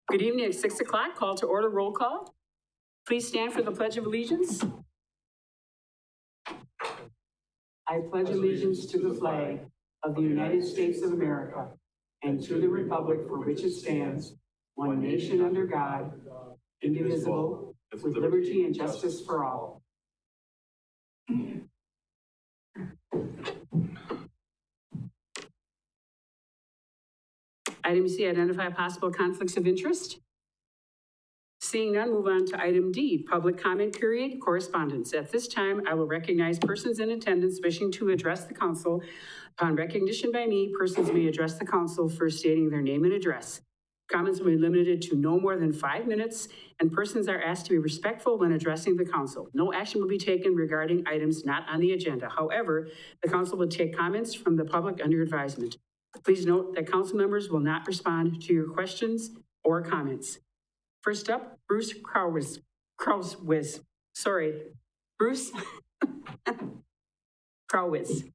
Good evening. At 6 o'clock, call to order, roll call. Please stand for the Pledge of Allegiance. I pledge allegiance to the flag of the United States of America and to the republic for which it stands, one nation under God, indivisible, with liberty and justice for all. Item C, identify possible conflicts of interest. Seeing none, move on to item D, public comment period, correspondence. At this time, I will recognize persons in attendance wishing to address the council. Upon recognition by me, persons may address the council first stating their name and address. Comments will be limited to no more than 5 minutes, and persons are asked to be respectful when addressing the council. No action will be taken regarding items not on the agenda. However, the council will take comments from the public under advisement. Please note that council members will not respond to your questions or comments. First up, Bruce Krauswitz. Sorry, Bruce Krauswitz.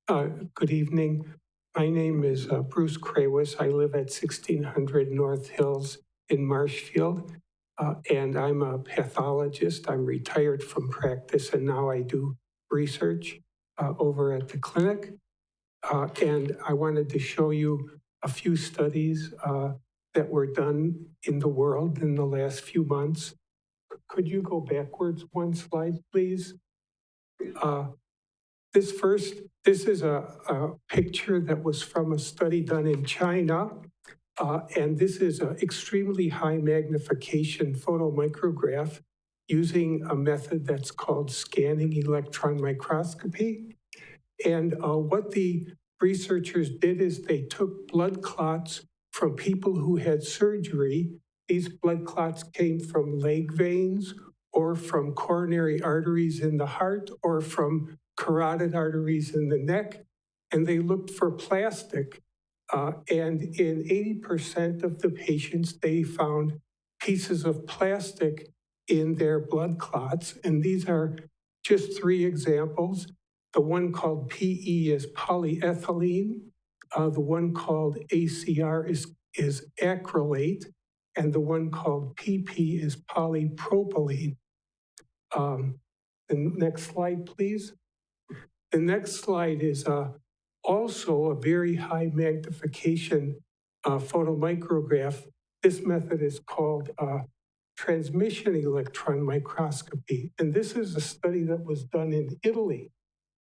Good evening. My name is Bruce Krauswitz. I live at 1600 North Hills in Marshfield, and I'm a pathologist. I'm retired from practice, and now I do research over at the clinic. And I wanted to show you a few studies that were done in the world in the last few months. Could you go backwards one slide, please? This is a picture that was from a study done in China. And this is an extremely high magnification photomicrograph using a method that's called scanning electron microscopy. And what the researchers did is they took blood clots from people who had surgery. These blood clots came from leg veins or from coronary arteries in the heart or from carotid arteries in the neck, and they looked for plastic. And in 80% of the patients, they found pieces of plastic in their blood clots. And these are just 3 examples. The one called PE is polyethylene. The one called ACR is acrylate, and the one called PP is polypropylene. The next slide, please. The next slide is also a very high magnification photomicrograph. This method is called transmission electron microscopy, and this is a study that was done in Italy.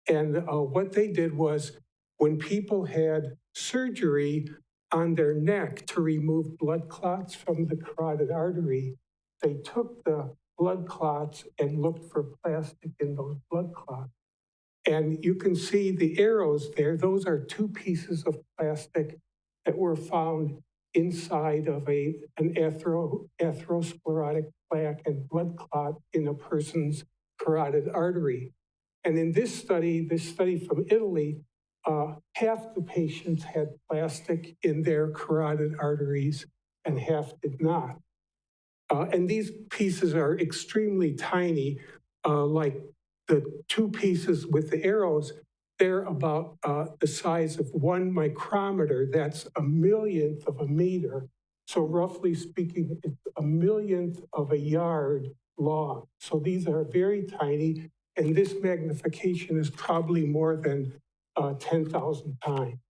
And what they did was, when people had surgery on their neck to remove blood clots from the carotid artery, they took the blood clots and looked for plastic in those blood clots. And you can see the arrows there. Those are 2 pieces of plastic that were found inside of an atherosclerotic plaque and blood clot in a person's carotid artery. And in this study from Italy, half the patients had plastic in their carotid arteries and half did not. And these pieces are extremely tiny, like the 2 pieces with the arrows. They're about the size of 1 micrometer. That's a millionth of a meter. So roughly speaking, it's a millionth of a yard long. So these are very tiny. And this magnification is probably more than 10,000 times.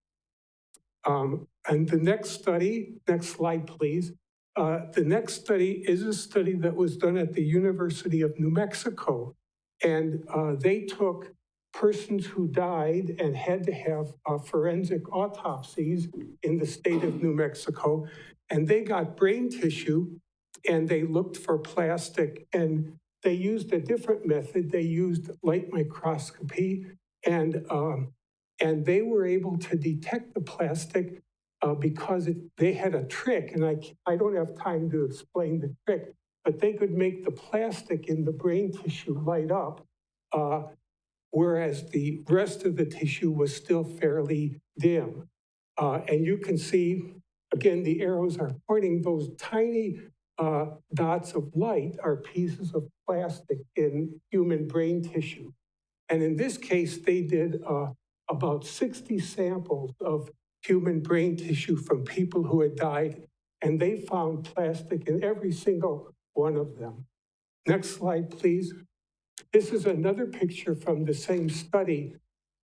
And the next study, next slide, please. The next study is a study that was done at the University of New Mexico. And they took persons who died and had to have forensic autopsies in the state of New Mexico. And they got brain tissue and they looked for plastic, and they used a different method. They used light microscopy, and they were able to detect the plastic because they had a trick, and I don't have time to explain the trick, but they could make the plastic in the brain tissue light up, whereas the rest of the tissue was still fairly dim. And you can see, again, the arrows are pointing. Those tiny dots of light are pieces of plastic in human brain tissue. And in this case, they did about 60 samples of human brain tissue from people who had died and they found plastic in every single one of them. Next slide, please. This is another picture from the same study.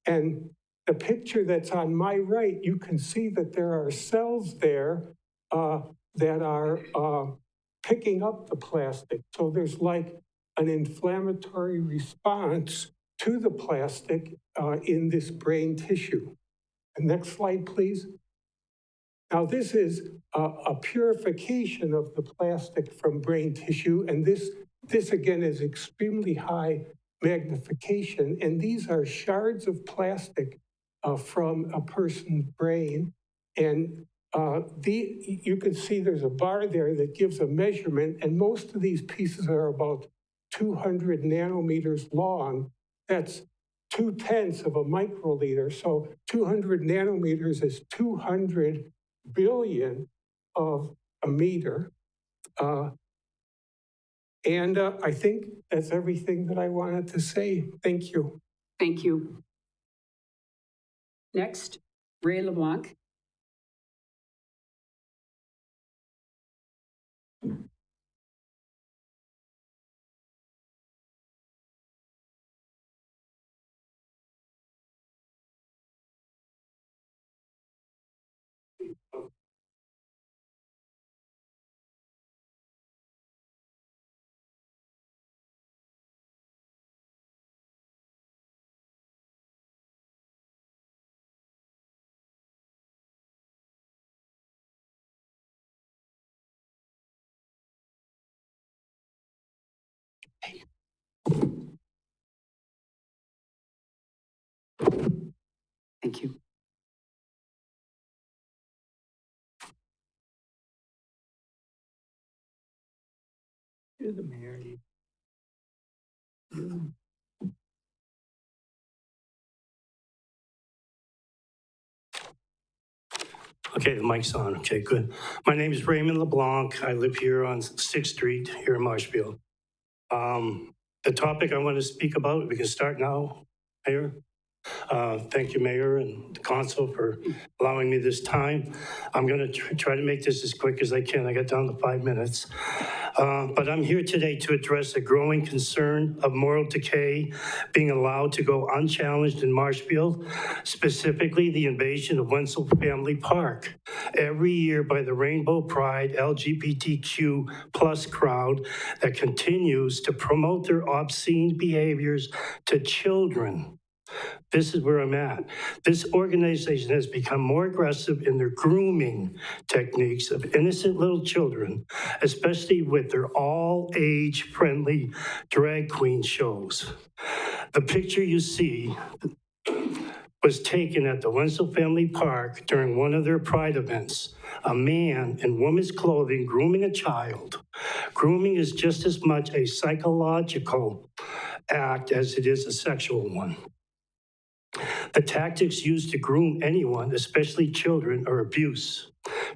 And the picture that's on my right, you can see that there are cells there that are picking up the plastic. So there's like an inflammatory response to the plastic in this brain tissue. And next slide, please. Now, this is a purification of the plastic from brain tissue, and this again is extremely high magnification, and these are shards of plastic from a person's brain. And you can see there's a bar there that gives a measurement, and most of these pieces are about 200 nanometers long. That's 2/10 of a microliter. So 200 nanometers is 200 billion of a meter. And I think that's everything that I wanted to say. Thank you. Thank you. Next, Ray LeBlanc. Thank you. You're the mayor. Okay, the mic's on. Okay, good. My name is Raymond LeBlanc. I live here on 6th Street here in Marshfield. The topic I want to speak about, we can start now, Mayor. Thank you, Mayor and the council, for allowing me this time. I'm going to try to make this as quick as I can. I got down to 5 minutes. But I'm here today to address a growing concern of moral decay being allowed to go unchallenged in Marshfield, specifically the invasion of Wenzel Family Park every year by the Rainbow Pride LGBTQ plus crowd that continues to promote their obscene behaviors to children. This is where I'm at. This organization has become more aggressive in their grooming techniques of innocent little children, especially with their all-age friendly drag queen shows. The picture you see was taken at the Wenzel Family Park during one of their pride events. A man in woman's clothing grooming a child. Grooming is just as much a psychological act as it is a sexual one. The tactics used to groom anyone, especially children, are abuse,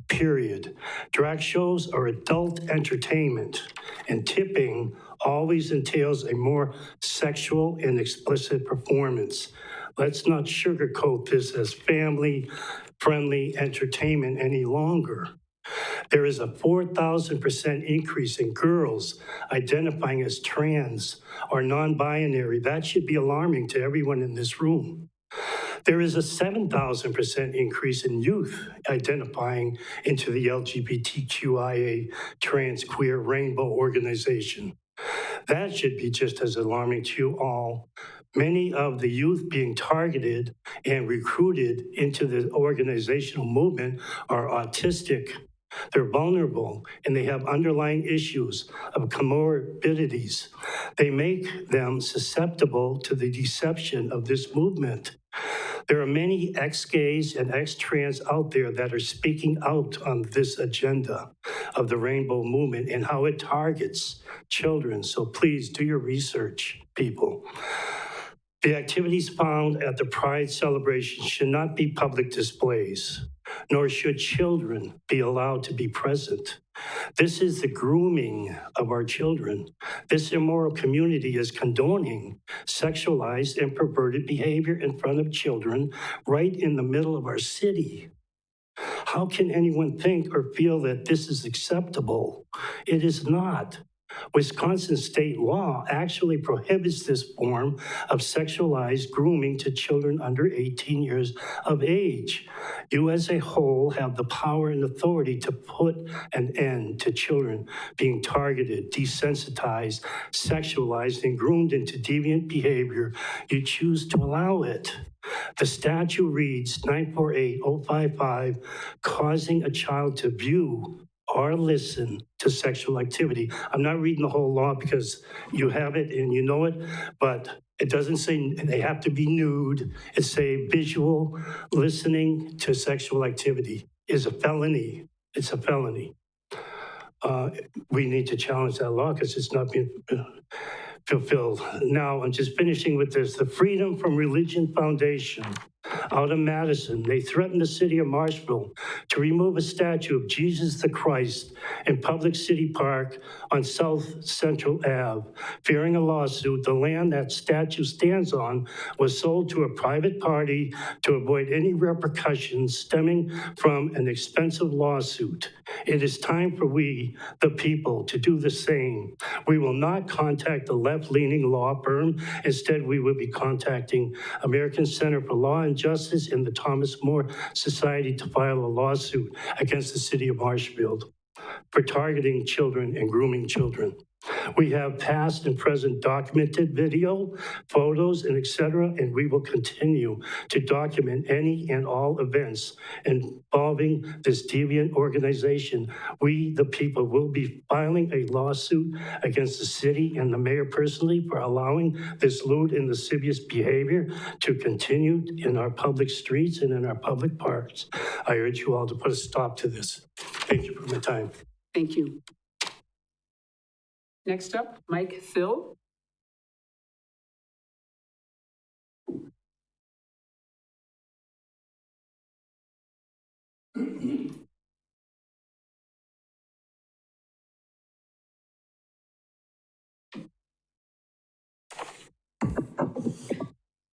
period. Drag shows are adult entertainment, and tipping always entails a more sexual and explicit performance. Let's not sugarcoat this as family-friendly entertainment any longer. There is a 4,000% increase in girls identifying as trans or non-binary. That should be alarming to everyone in this room. There is a 7,000% increase in youth identifying into the LGBTQIA trans queer rainbow organization. That should be just as alarming to you all. Many of the youth being targeted and recruited into the organizational movement are autistic. They're vulnerable and they have underlying issues of comorbidities. They make them susceptible to the deception of this movement. There are many ex-gays and ex-trans out there that are speaking out on this agenda of the rainbow movement and how it targets children. So please do your research, people. The activities found at the Pride celebration should not be public displays, nor should children be allowed to be present. This is the grooming of our children. This immoral community is condoning sexualized and perverted behavior in front of children right in the middle of our city. How can anyone think or feel that this is acceptable? It is not. Wisconsin state law actually prohibits this form of sexualized grooming to children under 18 years of age. You as a whole have the power and authority to put an end to children being targeted, desensitized, sexualized, and groomed into deviant behavior. You choose to allow it. The statute reads 948055, causing a child to view or listen to sexual activity. I'm not reading the whole law because you have it and you know it, but it doesn't say they have to be nude. It say visual listening to sexual activity is a felony. It's a felony. We need to challenge that law because it's not being fulfilled. Now, I'm just finishing with this. The Freedom from Religion Foundation out of Madison, they threatened the city of Marshfield to remove a statue of Jesus the Christ in Public City Park on South Central Ave. Fearing a lawsuit, the land that statue stands on was sold to a private party to avoid any repercussions stemming from an expensive lawsuit. It is time for we, the people, to do the same. We will not contact the left-leaning law firm. Instead, we will be contacting American Center for Law and Justice and the Thomas More Society to file a lawsuit against the city of Marshfield for targeting children and grooming children. We have past and present documented video, photos, and et cetera, and we will continue to document any and all events involving this deviant organization. We, the people, will be filing a lawsuit against the city and the mayor personally for allowing this lewd and lascivious behavior to continue in our public streets and in our public parks. I urge you all to put a stop to this. Thank you for my time. Thank you. Next up, Mike Phil.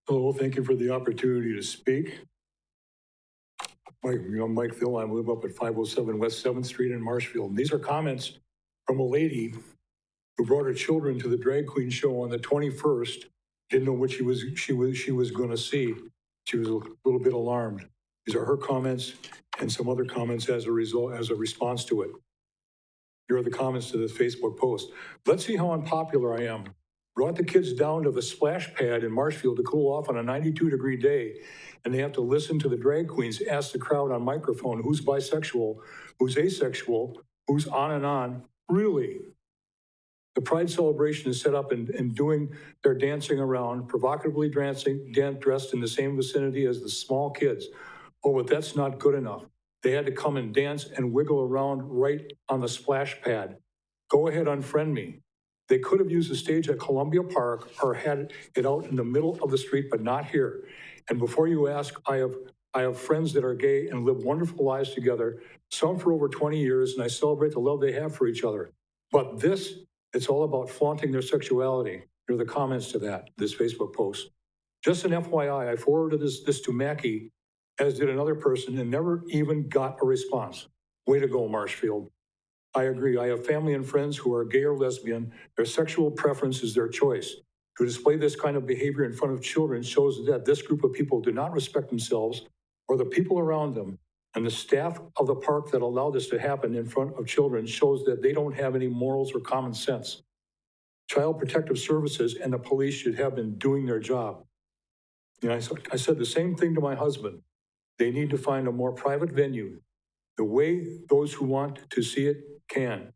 Hello, thank you for the opportunity to speak. I'm Mike Phil. I live up at 507 West 7th Street in Marshfield. And these are comments from a lady who brought her children to the drag queen show on the 21st. Didn't know what she was going to see. She was a little bit alarmed. These are her comments and some other comments as a response to it. Here are the comments to this Facebook post. Let's see how unpopular I am. Brought the kids down to the splash pad in Marshfield to cool off on a 92-degree day, and they have to listen to the drag queens ask the crowd on microphone who's bisexual, who's asexual, who's on and on. Really? The Pride celebration is set up and doing their dancing around, provocatively dressed in the same vicinity as the small kids. Oh, but that's not good enough. They had to come and dance and wiggle around right on the splash pad. Go ahead, unfriend me. They could have used the stage at Columbia Park or had it out in the middle of the street, but not here. And before you ask, I have friends that are gay and live wonderful lives together, some for over 20 years, and I celebrate the love they have for each other. But this, it's all about flaunting their sexuality. Here are the comments to this Facebook post. Just an FYI, I forwarded this to Mackie, as did another person, and never even got a response. Way to go, Marshfield. I agree. I have family and friends who are gay or lesbian. Their sexual preference is their choice. To display this kind of behavior in front of children shows that this group of people do not respect themselves or the people around them. And the staff of the park that allowed this to happen in front of children shows that they don't have any morals or common sense. Child Protective Services and the police should have been doing their job. You know, I said the same thing to my husband. They need to find a more private venue, the way those who want to see it can.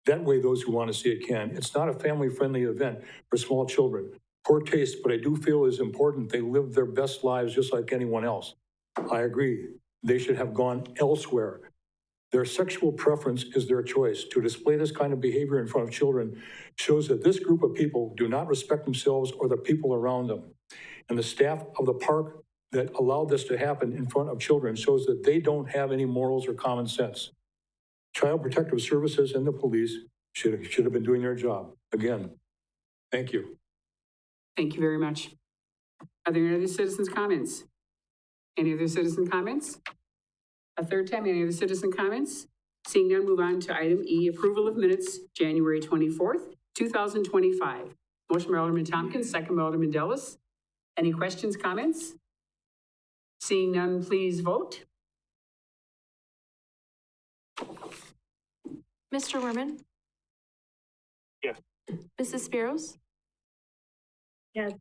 That way those who want to see it can. It's not a family-friendly event for small children. Poor taste, but I do feel it is important they live their best lives just like anyone else. I agree. They should have gone elsewhere. Their sexual preference is their choice. To display this kind of behavior in front of children shows that this group of people do not respect themselves or the people around them. And the staff of the park that allowed this to happen in front of children shows that they don't have any morals or common sense. Child Protective Services and the police should have been doing their job. Again, thank you. Thank you very much. Are there any other citizens' comments? Any other citizen comments? A third time, any other citizen comments? Seeing none, move on to item E, approval of minutes, January 24th, 2025. Motion by Alderman Tompkins, second by Alderman Dellis. Any questions, comments? Seeing none, please vote. Mr. Werman? Yes. Mrs. Spiros? Yes.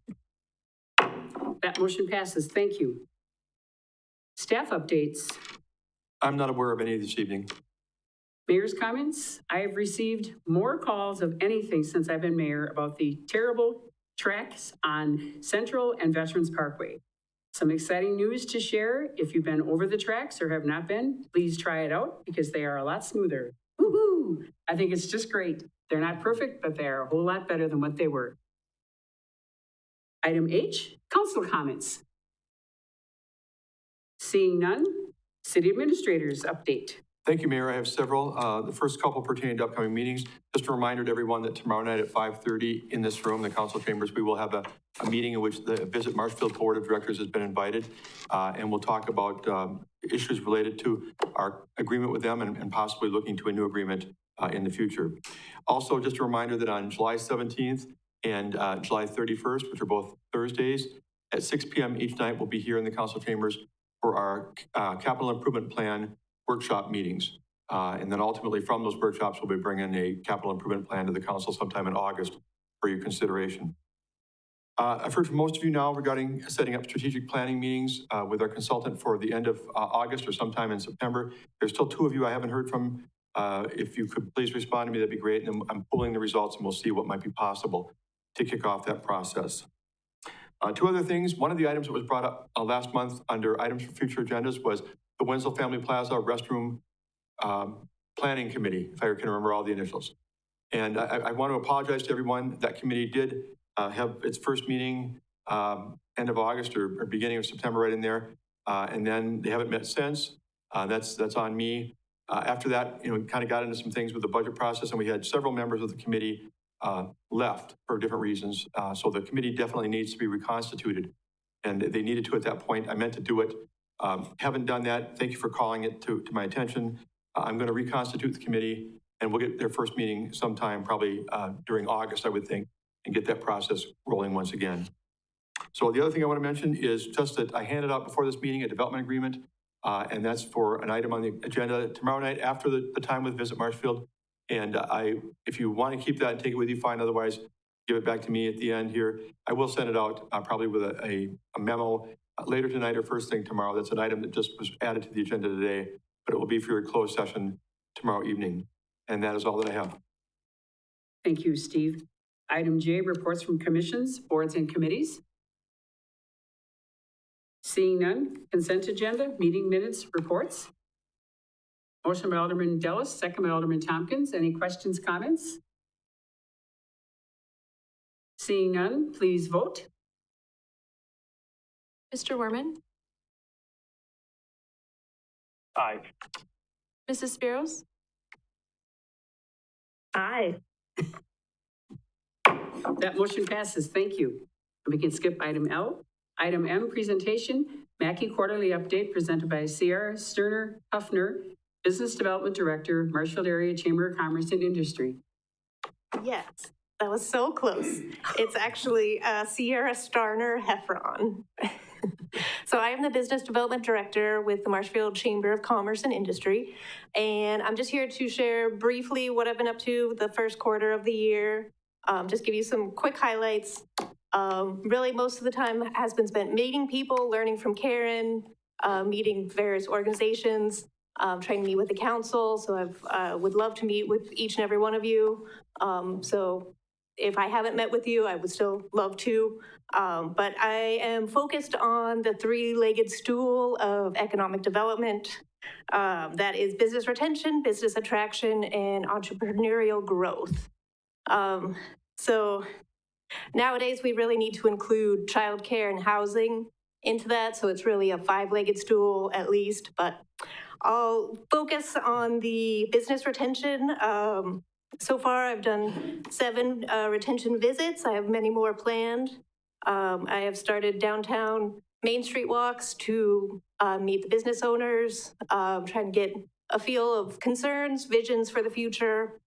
That motion passes. Thank you. Staff updates. I'm not aware of any this evening. Mayor's comments. I have received more calls of anything since I've been mayor about the terrible tracks on Central and Veterans Parkway. Some exciting news to share. If you've been over the tracks or have not been, please try it out because they are a lot smoother. Woohoo! I think it's just great. They're not perfect, but they are a whole lot better than what they were. Item H, council comments. Seeing none, city administrators update. Thank you, Mayor. I have several. The first couple pertaining to upcoming meetings. Just a reminder to everyone that tomorrow night at 5:30 in this room, the council chambers, we will have a meeting in which the Visit Marshfield Board of Directors has been invited. And we'll talk about issues related to our agreement with them and possibly looking to a new agreement in the future. Also, just a reminder that on July 17th and July 31st, which are both Thursdays, at 6 p.m. each night, we'll be here in the council chambers for our capital improvement plan workshop meetings. And then ultimately from those workshops, we'll be bringing a capital improvement plan to the council sometime in August for your consideration. I've heard from most of you now regarding setting up strategic planning meetings with our consultant for the end of August or sometime in September. There's still 2 of you I haven't heard from. If you could please respond to me, that'd be great. And I'm pulling the results and we'll see what might be possible to kick off that process. 2 other things. One of the items that was brought up last month under items for future agendas was the Winslow Family Plaza Restroom Planning Committee, if I can remember all the initials. And I want to apologize to everyone. That committee did have its first meeting end of August or beginning of September, right in there. And then they haven't met since. That's on me. After that, we kind of got into some things with the budget process, and we had several members of the committee left for different reasons. So the committee definitely needs to be reconstituted, and they needed to at that point. I meant to do it. Haven't done that. Thank you for calling it to my attention. I'm going to reconstitute the committee, and we'll get their first meeting sometime probably during August, I would think, and get that process rolling once again. So the other thing I want to mention is just that I handed out before this meeting a development agreement, and that's for an item on the agenda tomorrow night after the time with Visit Marshfield. And if you want to keep that and take it with you, fine. Otherwise, give it back to me at the end here. I will send it out probably with a memo later tonight or first thing tomorrow. That's an item that just was added to the agenda today, but it will be for your closed session tomorrow evening. And that is all that I have. Thank you, Steve. Item J, reports from commissions, boards, and committees. Seeing none, consent agenda, meeting minutes, reports. Motion by Alderman Dellis, second by Alderman Tompkins. Any questions, comments? Seeing none, please vote. Mr. Werman? Aye. Mrs. Spiros? Aye. That motion passes. Thank you. We can skip item L. Item M, presentation, Mackey Quarterly Update presented by Sierra Sterner Huffner, Business Development Director, Marshfield Area Chamber of Commerce and Industry. Yes, that was so close. It's actually Sierra Starner Heffron. So I am the Business Development Director with the Marshfield Chamber of Commerce and Industry. And I'm just here to share briefly what I've been up to the first quarter of the year. Just give you some quick highlights. Really, most of the time has been spent meeting people, learning from Karen, meeting various organizations, trying to meet with the council. So I would love to meet with each and every one of you. So if I haven't met with you, I would still love to. But I am focused on the 3-legged stool of economic development. That is business retention, business attraction, and entrepreneurial growth. So nowadays, we really need to include childcare and housing into that. So it's really a 5-legged stool at least, but I'll focus on the business retention. So far, I've done 7 retention visits. I have many more planned. I have started downtown Main Street walks to meet the business owners, trying to get a feel of concerns, visions for the future.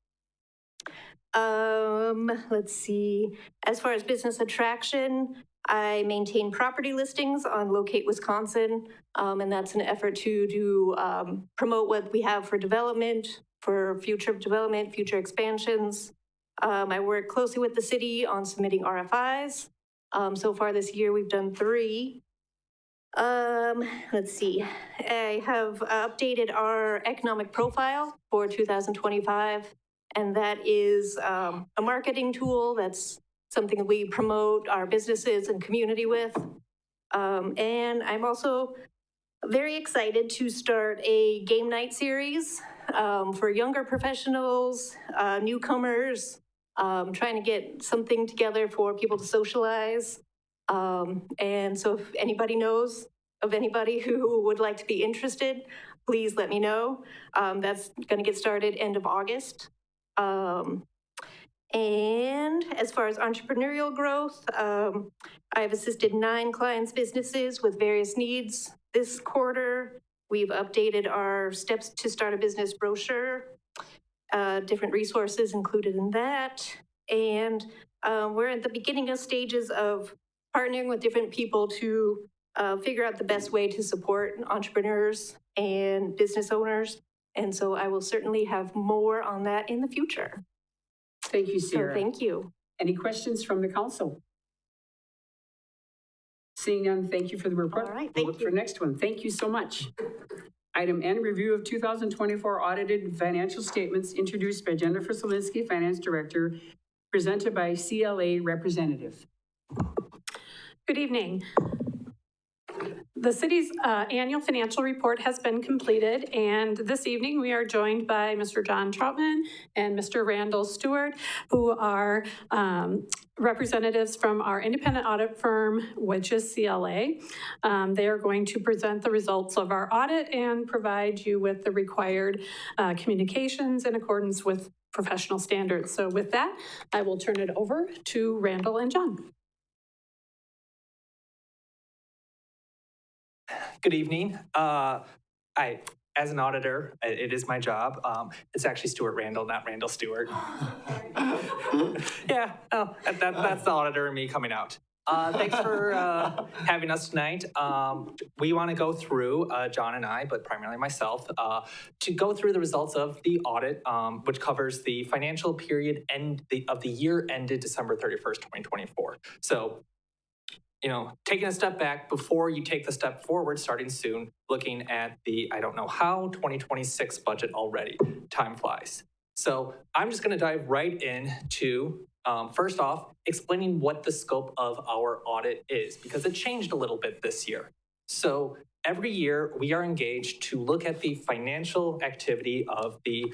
Let's see. As far as business attraction, I maintain property listings on Locate Wisconsin, and that's an effort to promote what we have for development, for future development, future expansions. I work closely with the city on submitting RFIs. So far this year, we've done 3. Let's see. I have updated our economic profile for 2025, and that is a marketing tool. That's something that we promote our businesses and community with. And I'm also very excited to start a game night series for younger professionals, newcomers, trying to get something together for people to socialize. And so if anybody knows of anybody who would like to be interested, please let me know. That's going to get started end of August. And as far as entrepreneurial growth, I've assisted 9 clients' businesses with various needs this quarter. We've updated our steps to start a business brochure, different resources included in that. And we're at the beginning of stages of partnering with different people to figure out the best way to support entrepreneurs and business owners. And so I will certainly have more on that in the future. Thank you, Sarah. So thank you. Any questions from the council? Seeing none, thank you for the report. All right, We'll thank look for you. the next one. Thank you so much. Item N, review of 2024 audited financial statements introduced by Jennifer Solinsky, Finance Director, presented by CLA representative. Good evening. The city's annual financial report has been completed, and this evening we are joined by Mr. John Troutman and Mr. Randall Stewart, who are representatives from our independent audit firm, which is CLA. They are going to present the results of our audit and provide you with the required communications in accordance with professional standards. So with that, I will turn it over to Randall and John. Good evening. As an auditor, it is my job. It's actually Stuart Randall, not Randall Stewart. Yeah, that's the auditor and me coming out. Thanks for having us tonight. We want to go through, John and I, but primarily myself, to go through the results of the audit, which covers the financial period of the year ended December 31st, 2024. So, taking a step back before you take the step forward, starting soon, looking at the, I don't know how, 2026 budget already. Time flies. So I'm just going to dive right into, first off, explaining what the scope of our audit is, because it changed a little bit this year. So every year we are engaged to look at the financial activity of the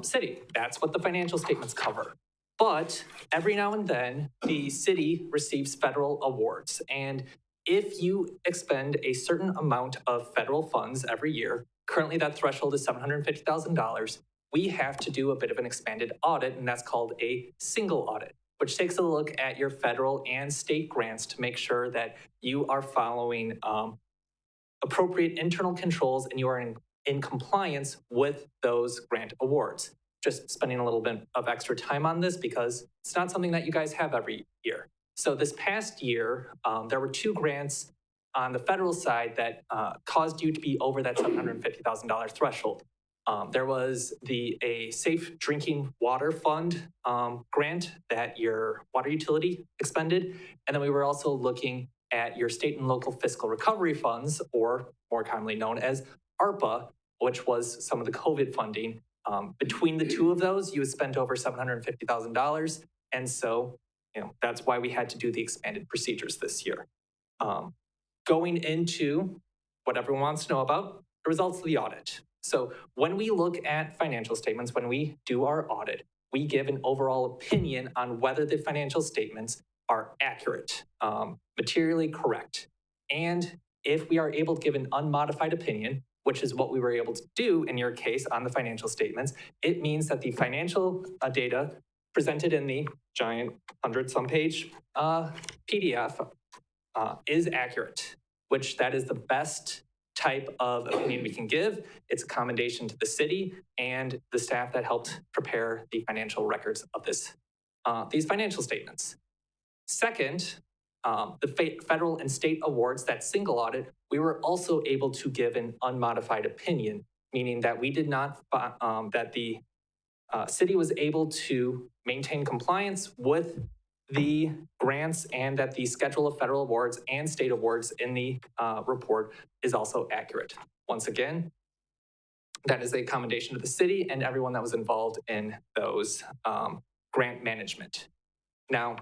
city. That's what the financial statements cover. But every now and then, the city receives federal awards. And if you expend a certain amount of federal funds every year, currently that threshold is $750,000, we have to do a bit of an expanded audit, and that's called a single audit, which takes a look at your federal and state grants to make sure that you are following appropriate internal controls and you are in compliance with those grant awards. Just spending a little bit of extra time on this because it's not something that you guys have every year. So this past year, there were 2 grants on the federal side that caused you to be over that $750,000 threshold. There was a Safe Drinking Water Fund grant that your water utility expended. And then we were also looking at your state and local fiscal recovery funds, or more commonly known as ARPA, which was some of the COVID funding. Between the 2 of those, you had spent over $750,000. And so, that's why we had to do the expanded procedures this year. Going into what everyone wants to know about, the results of the audit. So when we look at financial statements, when we do our audit, we give an overall opinion on whether the financial statements are accurate, materially correct. And if we are able to give an unmodified opinion, which is what we were able to do in your case on the financial statements, it means that the financial data presented in the giant 100-some page PDF is accurate, which that is the best type of opinion we can give. It's a commendation to the city and the staff that helped prepare the financial records of these financial statements. Second, the federal and state awards, that single audit, we were also able to give an unmodified opinion, meaning that we did not, that the city was able to maintain compliance with the grants and that the schedule of federal awards and state awards in the report is also accurate. Once again, that is a commendation to the city and everyone that was involved in those grant management. Now,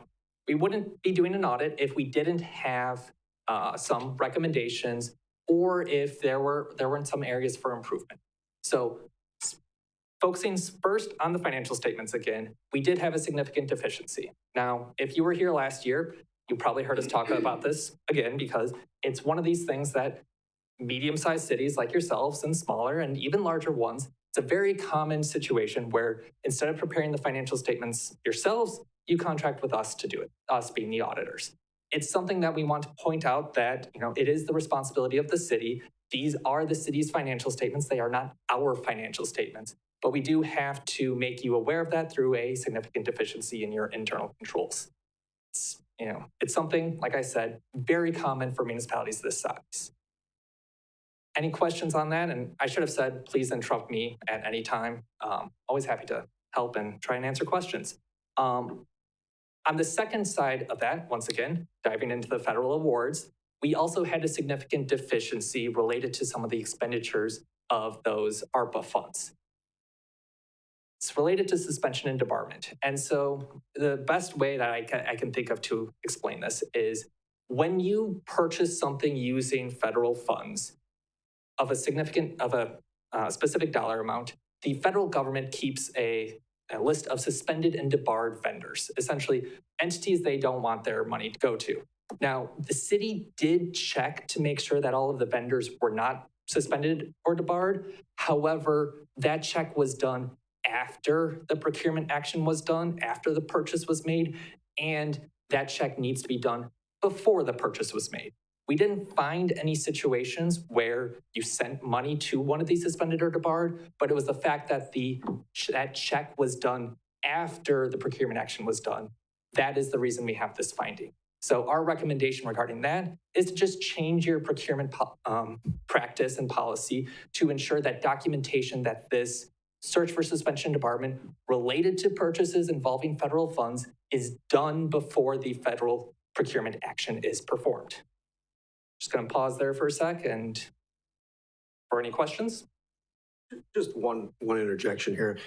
we wouldn't be doing an audit if we didn't have some recommendations or if there weren't some areas for improvement. So focusing first on the financial statements again, we did have a significant deficiency. Now, if you were here last year, you probably heard us talk about this again because it's one of these things that medium-sized cities like yourselves and smaller and even larger ones, it's a very common situation where instead of preparing the financial statements yourselves, you contract with us to do it, us being the auditors. It's something that we want to point out that, it is the responsibility of the city. These are the city's financial statements. They are not our financial statements. But we do have to make you aware of that through a significant deficiency in your internal controls. It's something, like I said, very common for municipalities this size. Any questions on that? And I should have said, please interrupt me at any time. Always happy to help and try and answer questions. On the second side of that, once again, diving into the federal awards, we also had a significant deficiency related to some of the expenditures of those ARPA funds. It's related to suspension and debarment. And so the best way that I can think of to explain this is when you purchase something using federal funds of a specific dollar amount, the federal government keeps a list of suspended and debarred vendors, essentially entities they don't want their money to go to. Now, the city did check to make sure that all of the vendors were not suspended or debarred. However, that check was done after the procurement action was done, after the purchase was made, and that check needs to be done before the purchase was made. We didn't find any situations where you sent money to one of these suspended or debarred, but it was the fact that that check was done after the procurement action was done. That is the reason we have this finding. So our recommendation regarding that is to just change your procurement practice and policy to ensure that documentation that this search for suspension debarment related to purchases involving federal funds is done before the federal procurement action is performed. Just going to pause there for a sec and for any questions. Just one interjection here.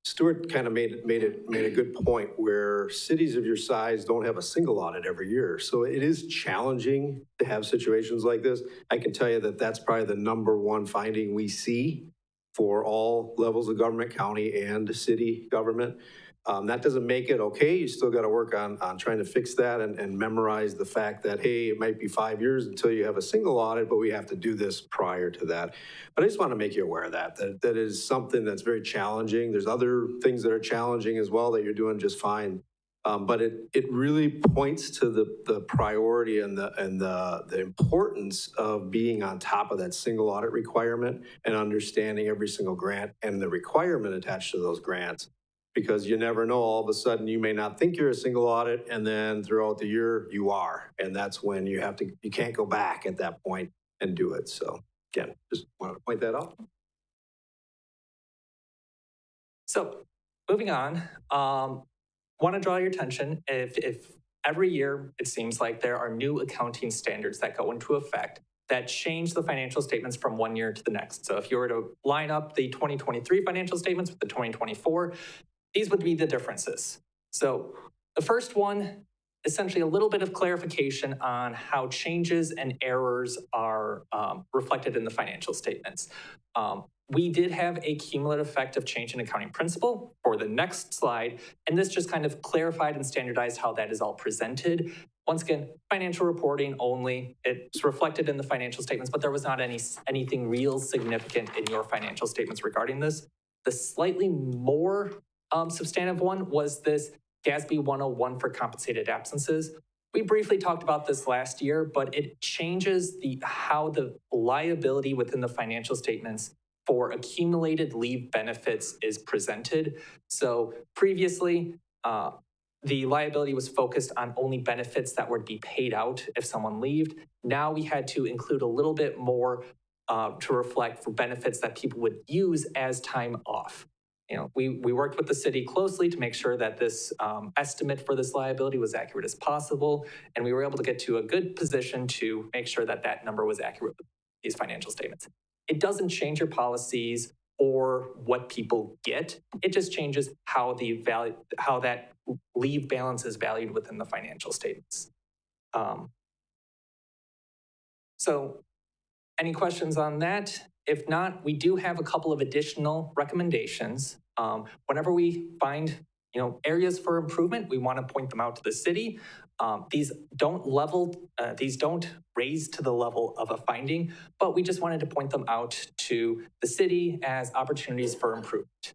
Stuart kind of made a good point where cities of your size don't have a single audit every year. So it is challenging to have situations like this. I can tell you that that's probably the number one finding we see for all levels of government, county and city government. That doesn't make it okay. You still got to work on trying to fix that and memorize the fact that, hey, it might be 5 years until you have a single audit, but we have to do this prior to that. But I just want to make you aware of that is something that's very challenging. There's other things that are challenging as well that you're doing just fine. But it really points to the priority and the importance of being on top of that single audit requirement and understanding every single grant and the requirement attached to those grants. Because you never know, all of a sudden you may not think you're a single audit, and then throughout the year you are, and that's when you can't go back at that point and do it. So again, just wanted to point that out. So moving on, want to draw your attention if every year it seems like there are new accounting standards that go into effect that change the financial statements from one year to the next. So if you were to line up the 2023 financial statements with the 2024, these would be the differences. So the first one, essentially a little bit of clarification on how changes and errors are reflected in the financial statements. We did have a cumulative effect of change in accounting principle for the next slide, and this just kind of clarified and standardized how that is all presented. Once again, financial reporting only. It's reflected in the financial statements, but there was not anything real significant in your financial statements regarding this. The slightly more substantive one was this GASB 101 for compensated absences. We briefly talked about this last year, but it changes how the liability within the financial statements for accumulated leave benefits is presented. So previously, the liability was focused on only benefits that would be paid out if someone leaved. Now we had to include a little bit more to reflect for benefits that people would use as time off. We worked with the city closely to make sure that this estimate for this liability was accurate as possible, and we were able to get to a good position to make sure that that number was accurate with these financial statements. It doesn't change your policies or what people get. It just changes how that leave balance is valued within the financial statements. So any questions on that? If not, we do have a couple of additional recommendations. Whenever we find areas for improvement, we want to point them out to the city. These don't raise to the level of a finding, but we just wanted to point them out to the city as opportunities for improvement.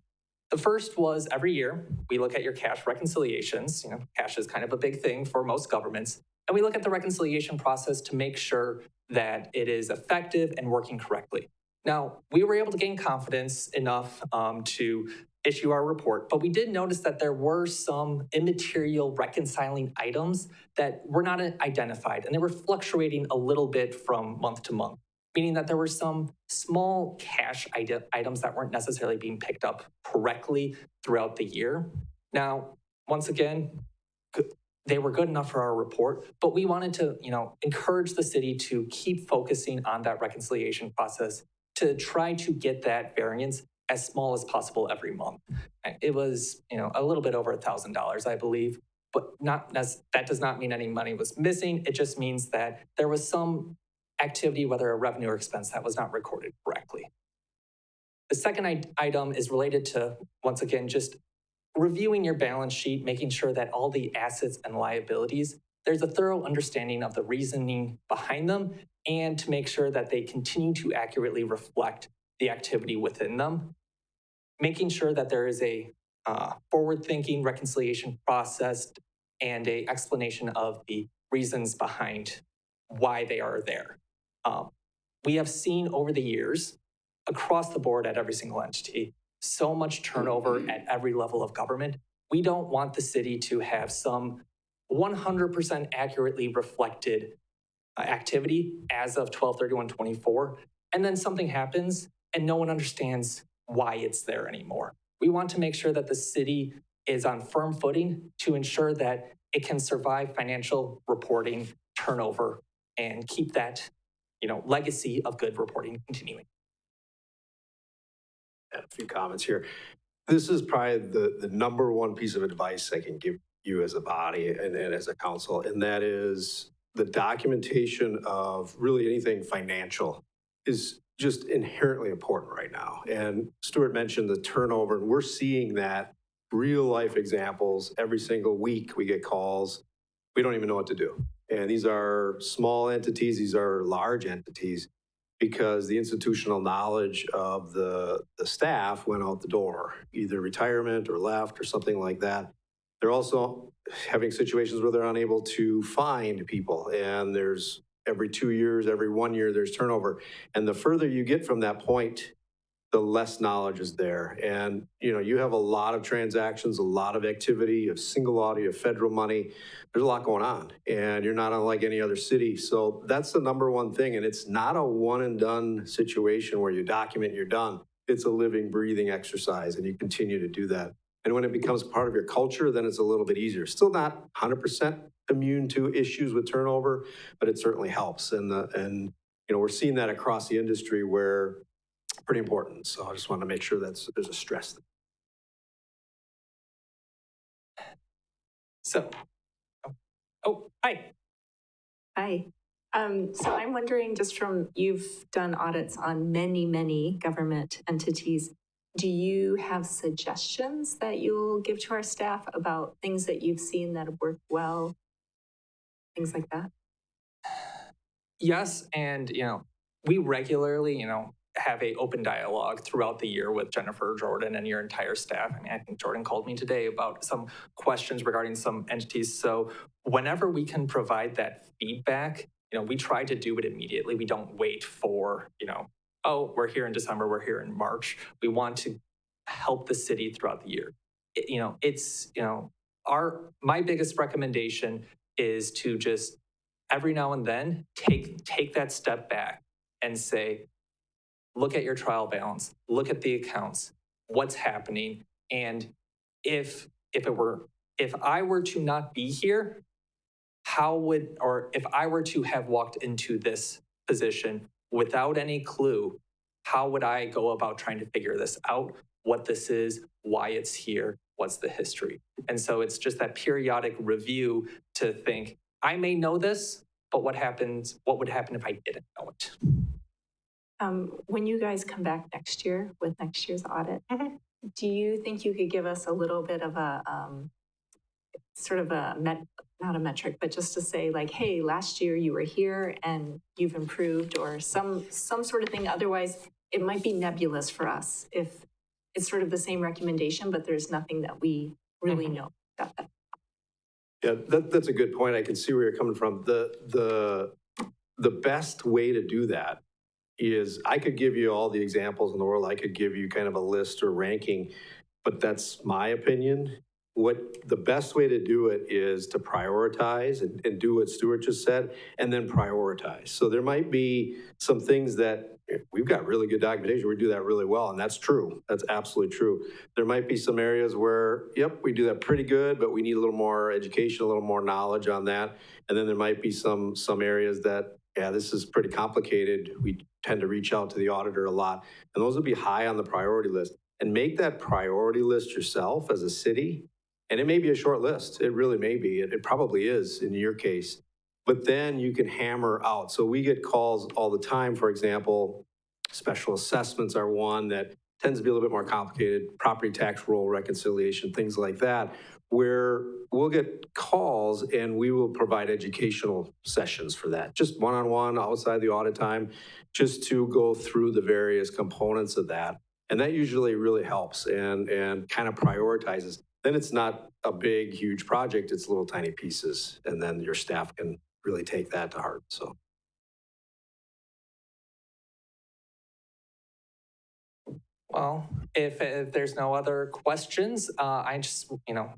The first was every year, we look at your cash reconciliations. Cash is kind of a big thing for most governments. And we look at the reconciliation process to make sure that it is effective and working correctly. Now, we were able to gain confidence enough to issue our report, but we did notice that there were some immaterial reconciling items that were not identified, and they were fluctuating a little bit from month to month, meaning that there were some small cash items that weren't necessarily being picked up correctly throughout the year. Now, once again, they were good enough for our report, but we wanted to, encourage the city to keep focusing on that reconciliation process to try to get that variance as small as possible every month. It was, a little bit over $1,000, I believe, but that does not mean any money was missing. It just means that there was some activity, whether a revenue or expense, that was not recorded correctly. The second item is related to, once again, just reviewing your balance sheet, making sure that all the assets and liabilities, there's a thorough understanding of the reasoning behind them, and to make sure that they continue to accurately reflect the activity within them. Making sure that there is a forward-thinking reconciliation process and an explanation of the reasons behind why they are there. We have seen over the years, across the board at every single entity, so much turnover at every level of government. We don't want the city to have some 100% accurately reflected activity as of 12/31/24, and then something happens and no one understands why it's there anymore. We want to make sure that the city is on firm footing to ensure that it can survive financial reporting turnover and keep that, legacy of good reporting continuing. A few comments here. This is probably the number one piece of advice I can give you as a body and as a council, and that is the documentation of really anything financial is just inherently important right now. And Stuart mentioned the turnover, and we're seeing that real life examples every single week. We get calls, we don't even know what to do. And these are small entities, these are large entities, because the institutional knowledge of the staff went out the door, either retirement or left or something like that. They're also having situations where they're unable to find people, and there's every 2 years, every 1 year, there's turnover. And the further you get from that point, the less knowledge is there. And, you have a lot of transactions, a lot of activity, of single audit, of federal money. There's a lot going on, and you're not unlike any other city. So that's the number one thing. And it's not a one and done situation where you document, you're done. It's a living, breathing exercise, and you continue to do that. And when it becomes part of your culture, then it's a little bit easier. Still not 100% immune to issues with turnover, but it certainly helps. And we're seeing that across the industry where it's pretty important. So I just want to make sure there's a stress there. So, hi. Hi. So I'm wondering, just from, you've done audits on many, many government entities. Do you have suggestions that you'll give to our staff about things that you've seen that have worked well? Things like that? Yes, and we regularly, have a open dialogue throughout the year with Jennifer, Jordan, and your entire staff. I mean, I think Jordan called me today about some questions regarding some entities. So whenever we can provide that feedback, we try to do it immediately. We don't wait for, oh, we're here in December, we're here in March. We want to help the city throughout the year. My biggest recommendation is to just every now and then take that step back and say, look at your trial balance, look at the accounts, what's happening, and if I were to not be here, if I were to have walked into this position without any clue, how would I go about trying to figure this out? What this is, why it's here, what's the history? And so it's just that periodic review to think, I may know this, but what would happen if I didn't know it? When you guys come back next year with next year's audit, do you think you could give us a little bit of a sort of not a metric, but just to say like, hey, last year you were here and you've improved, or some sort of thing? Otherwise, it might be nebulous for us if it's sort of the same recommendation, but there's nothing that we really know about that. Yeah, that's a good point. I can see where you're coming from. The best way to do that is, I could give you all the examples in the world. I could give you kind of a list or ranking, but that's my opinion. What the best way to do it is to prioritize and do what Stuart just said, and then prioritize. So there might be some things that we've got really good documentation, we do that really well, and that's true. That's absolutely true. There might be some areas where, yep, we do that pretty good, but we need a little more education, a little more knowledge on that. And then there might be some areas that, yeah, this is pretty complicated. We tend to reach out to the auditor a lot, and those will be high on the priority list. And make that priority list yourself as a city. And it may be a short list. It really may be. It probably is in your case. But then you can hammer out. So we get calls all the time, for example, special assessments are one that tends to be a little bit more complicated, property tax roll reconciliation, things like that, where we'll get calls and we will provide educational sessions for that, just one-on-one outside the audit time, just to go through the various components of that. And that usually really helps and kind of prioritizes. Then it's not a big, huge project, it's little tiny pieces, and then your staff can really take that to heart, so. Well, if there's no other questions, I'm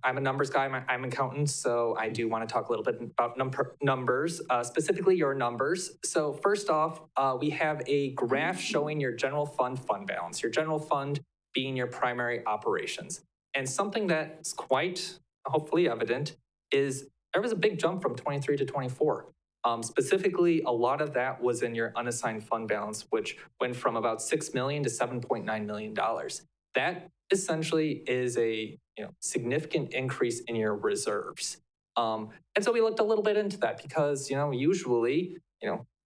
a numbers guy, I'm an accountant, so I do want to talk a little bit about numbers, specifically your numbers. So first off, we have a graph showing your general fund balance, your general fund being your primary operations. And something that's quite hopefully evident is there was a big jump from 23 to 24. Specifically, a lot of that was in your unassigned fund balance, which went from about $6 million to $7.9 million. That essentially is a significant increase in your reserves. And so we looked a little bit into that because usually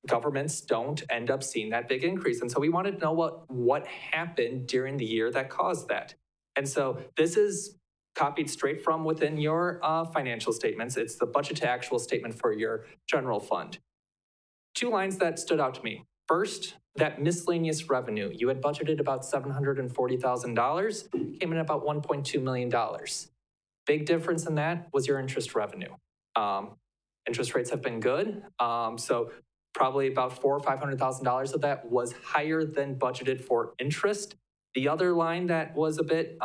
governments don't end up seeing that big increase. And so we wanted to know what happened during the year that caused that. And so this is copied straight from within your financial statements. It's the budget to actual statement for your general fund. Two lines that stood out to me. First, that miscellaneous revenue. You had budgeted about $740,000, came in about $1.2 million. Big difference in that was your interest revenue. Interest rates have been good. So probably about $400,000 or $500,000 of that was higher than budgeted for interest. The other line that was a bit,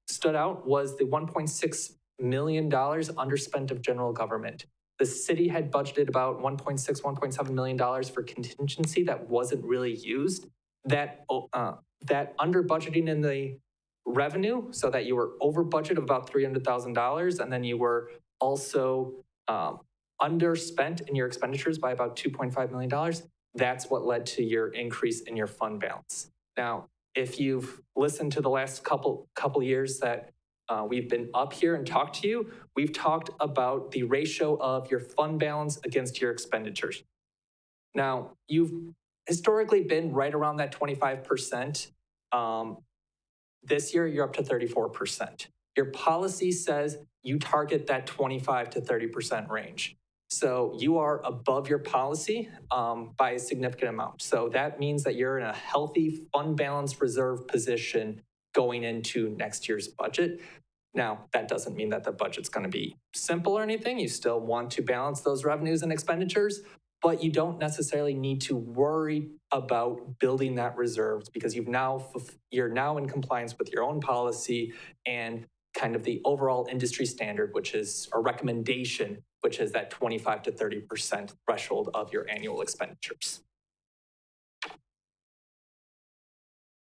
stood out was the $1.6 million underspent of general government. The city had budgeted about $1.7 million for contingency that wasn't really used. That under budgeting in the revenue, so that you were over budget of about $300,000, and then you were also underspent in your expenditures by about $2.5 million. That's what led to your increase in your fund balance. Now, if you've listened to the last couple years that we've been up here and talked to you, we've talked about the ratio of your fund balance against your expenditures. Now, you've historically been right around that 25%. This year, you're up to 34%. Your policy says you target that 25 to 30% range. So you are above your policy by a significant amount. So that means that you're in a healthy fund balance reserve position going into next year's budget. Now, that doesn't mean that the budget's going to be simple or anything. You still want to balance those revenues and expenditures, but you don't necessarily need to worry about building that reserve because you're now in compliance with your own policy and kind of the overall industry standard, which is a recommendation, which is that 25 to 30% threshold of your annual expenditures.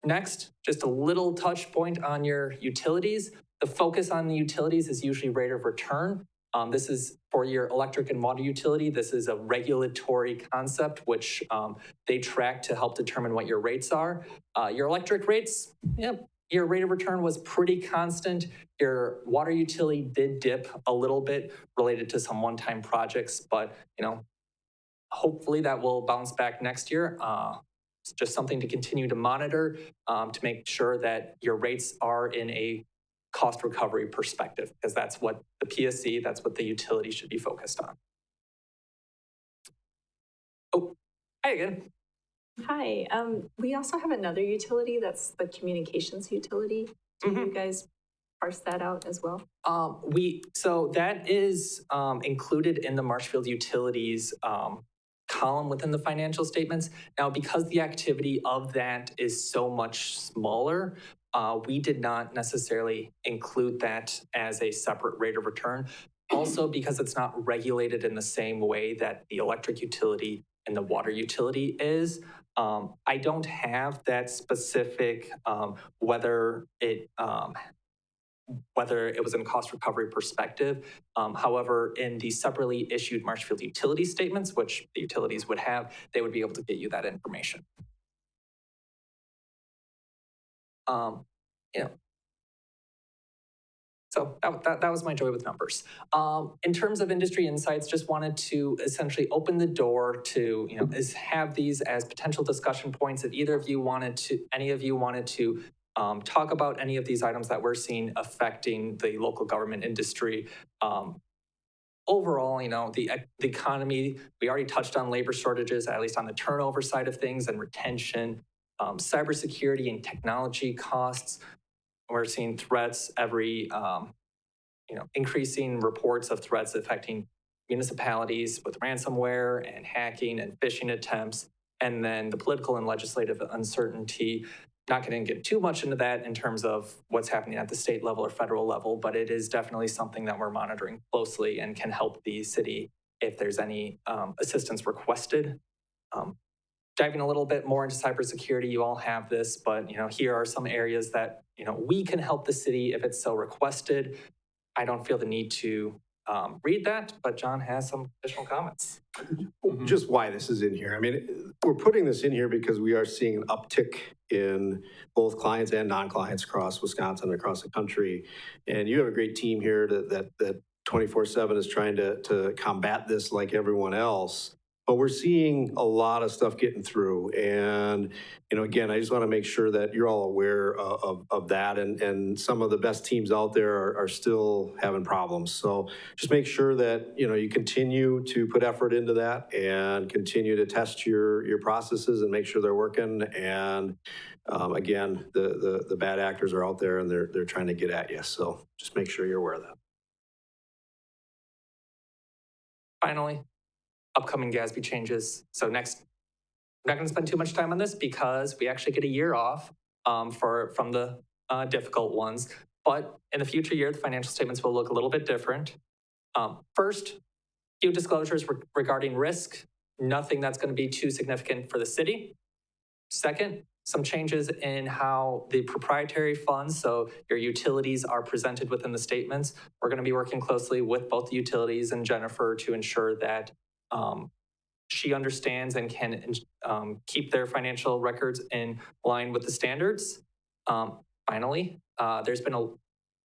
Next, just a little touch point on your utilities. The focus on the utilities is usually rate of return. This is for your electric and water utility. This is a regulatory concept which they track to help determine what your rates are. Your electric rates, your rate of return was pretty constant. Your water utility did dip a little bit related to some one-time projects, but hopefully that will bounce back next year. It's just something to continue to monitor to make sure that your rates are in a cost recovery perspective, because that's what the PSC, that's what the utility should be focused on. Oh, hi again. Hi, we also have another utility, that's the communications utility. Do you guys parse that out as well? So that is included in the Marshfield Utilities column within the financial statements. Now, because the activity of that is so much smaller, we did not necessarily include that as a separate rate of return. Also, because it's not regulated in the same way that the electric utility and the water utility is. I don't have that specific whether it was in cost recovery perspective. However, in the separately issued Marshfield utility statements, which the utilities would have, they would be able to get you that information. So that was my joy with numbers. In terms of industry insights, just wanted to essentially open the door to, have these as potential discussion points. If any of you wanted to talk about any of these items that we're seeing affecting the local government industry. Overall, the economy, we already touched on labor shortages, at least on the turnover side of things and retention, cybersecurity and technology costs. We're seeing threats increasing reports of threats affecting municipalities with ransomware and hacking and phishing attempts, and then the political and legislative uncertainty. Not going to get too much into that in terms of what's happening at the state level or federal level, but it is definitely something that we're monitoring closely and can help the city if there's any assistance requested. Diving a little bit more into cybersecurity, you all have this, but here are some areas that we can help the city if it's so requested. I don't feel the need to read that, but John has some additional comments. Just why this is in here. I mean, we're putting this in here because we are seeing an uptick in both clients and non-clients across Wisconsin and across the country. And you have a great team here that 24/7 is trying to combat this like everyone else. But we're seeing a lot of stuff getting through. And, again, I just want to make sure that you're all aware of that. And some of the best teams out there are still having problems. So just make sure that, you continue to put effort into that and continue to test your processes and make sure they're working. And again, the bad actors are out there and they're trying to get at you. So just make sure you're aware of that. Finally, upcoming GASB changes. So next, I'm not going to spend too much time on this because we actually get a year off from the difficult ones. But in the future year, the financial statements will look a little bit different. First, few disclosures regarding risk. Nothing that's going to be too significant for the city. Second, some changes in how the proprietary funds, so your utilities, are presented within the statements. We're going to be working closely with both the utilities and Jennifer to ensure that she understands and can keep their financial records in line with the standards. Finally, there's been a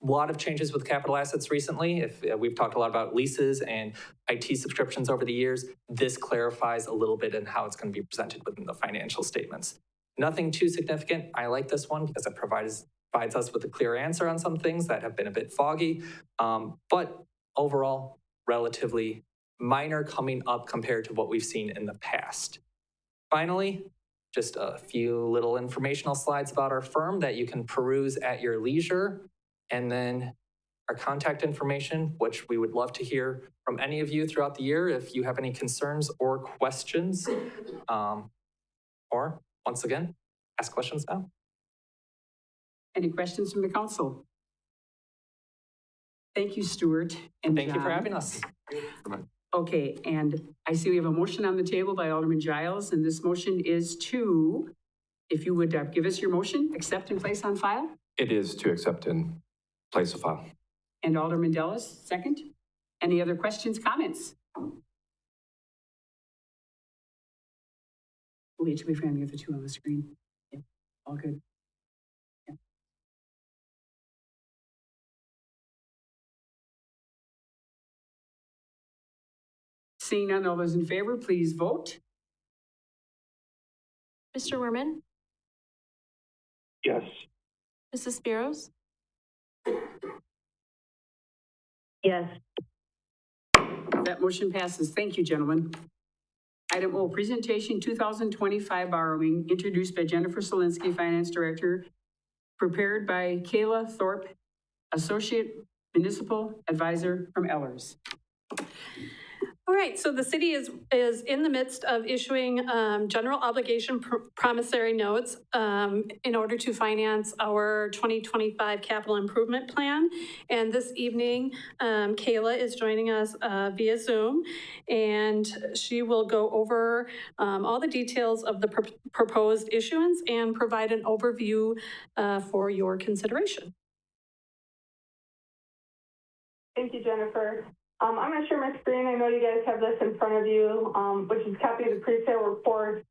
lot of changes with capital assets recently. We've talked a lot about leases and IT subscriptions over the years. This clarifies a little bit in how it's going to be presented within the financial statements. Nothing too significant. I like this one because it provides us with a clear answer on some things that have been a bit foggy. But overall, relatively minor coming up compared to what we've seen in the past. Finally, just a few little informational slides about our firm that you can peruse at your leisure. And then our contact information, which we would love to hear from any of you throughout the year if you have any concerns or questions. Or, once again, ask questions now. Any questions from the council? Thank you, Stuart and Thank you for John. having us. Okay, and I see we have a motion on the table by Alderman Giles, and this motion is to, if you would give us your motion, accept and place on file. It is to accept and place a file. And Alderman Dellis, second. Any other questions, comments? Wait till we find the other two on the screen. Yeah, all good. Yeah. Seeing none, all those in favor, please vote. Mr. Werman, Yes. Mrs. Spiros, Yes. That motion passes. Thank you, gentlemen. Item O, presentation 2025 borrowing, introduced by Jennifer Solinsky, Finance Director, prepared by Kayla Thorpe, Associate Municipal Advisor from Ellers. All right, so the city is in the midst of issuing general obligation promissory notes in order to finance our 2025 capital improvement plan. And this evening, Kayla is joining us via Zoom, and she will go over all the details of the proposed issuance and provide an overview for your consideration. Thank you, Jennifer. I'm going to share my screen. I know you guys have this in front of you, which is a copy of the pre-sale report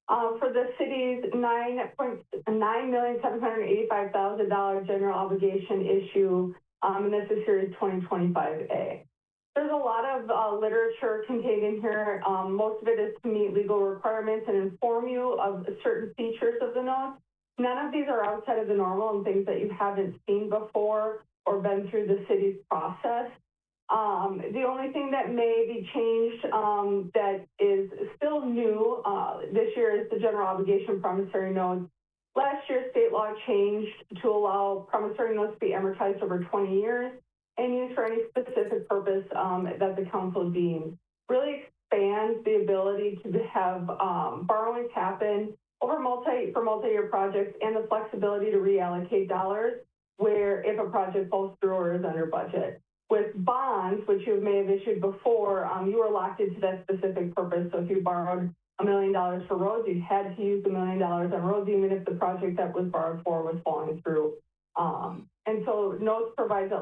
for the city's $9,785,000 general obligation issue, and this is Series 2025A. There's a lot of literature contained in here. Most of it is to meet legal requirements and inform you of certain features of the notes. None of these are outside of the normal and things that you haven't seen before or been through the city's process. The only thing that may be changed that is still new this year is the general obligation promissory notes. Last year, state law changed to allow promissory notes to be amortized over 20 years and used for any specific purpose that the council deems. Really expands the ability to have borrowings happen over multi-year projects and the flexibility to reallocate dollars where if a project falls through or is under budget. With bonds, which you may have issued before, you were locked into that specific purpose. So if you borrowed $1 million for roads, you had to use the $1 million on roads, even if the project that was borrowed for was falling through. And so notes provides a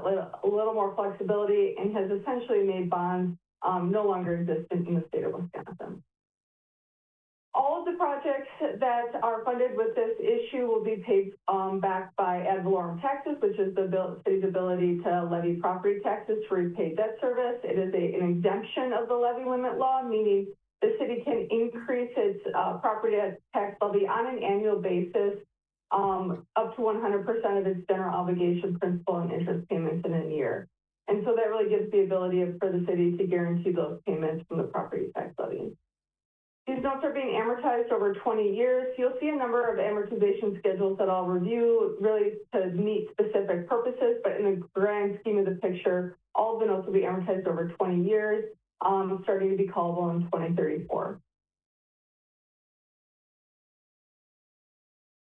little more flexibility and has essentially made bonds no longer existent in the state of Wisconsin. All of the projects that are funded with this issue will be paid back by ad valorem taxes, which is the city's ability to levy property taxes to repay debt service. It is an exemption of the levy limit law, meaning the city can increase its property tax levy on an annual basis up to 100% of its general obligation principal and interest payments in a year. And so that really gives the ability for the city to guarantee those payments from the property tax levy. These notes are being amortized over 20 years. You'll see a number of amortization schedules that I'll review really to meet specific purposes, but in the grand scheme of the picture, all of the notes will be amortized over 20 years, starting to be callable in 2034.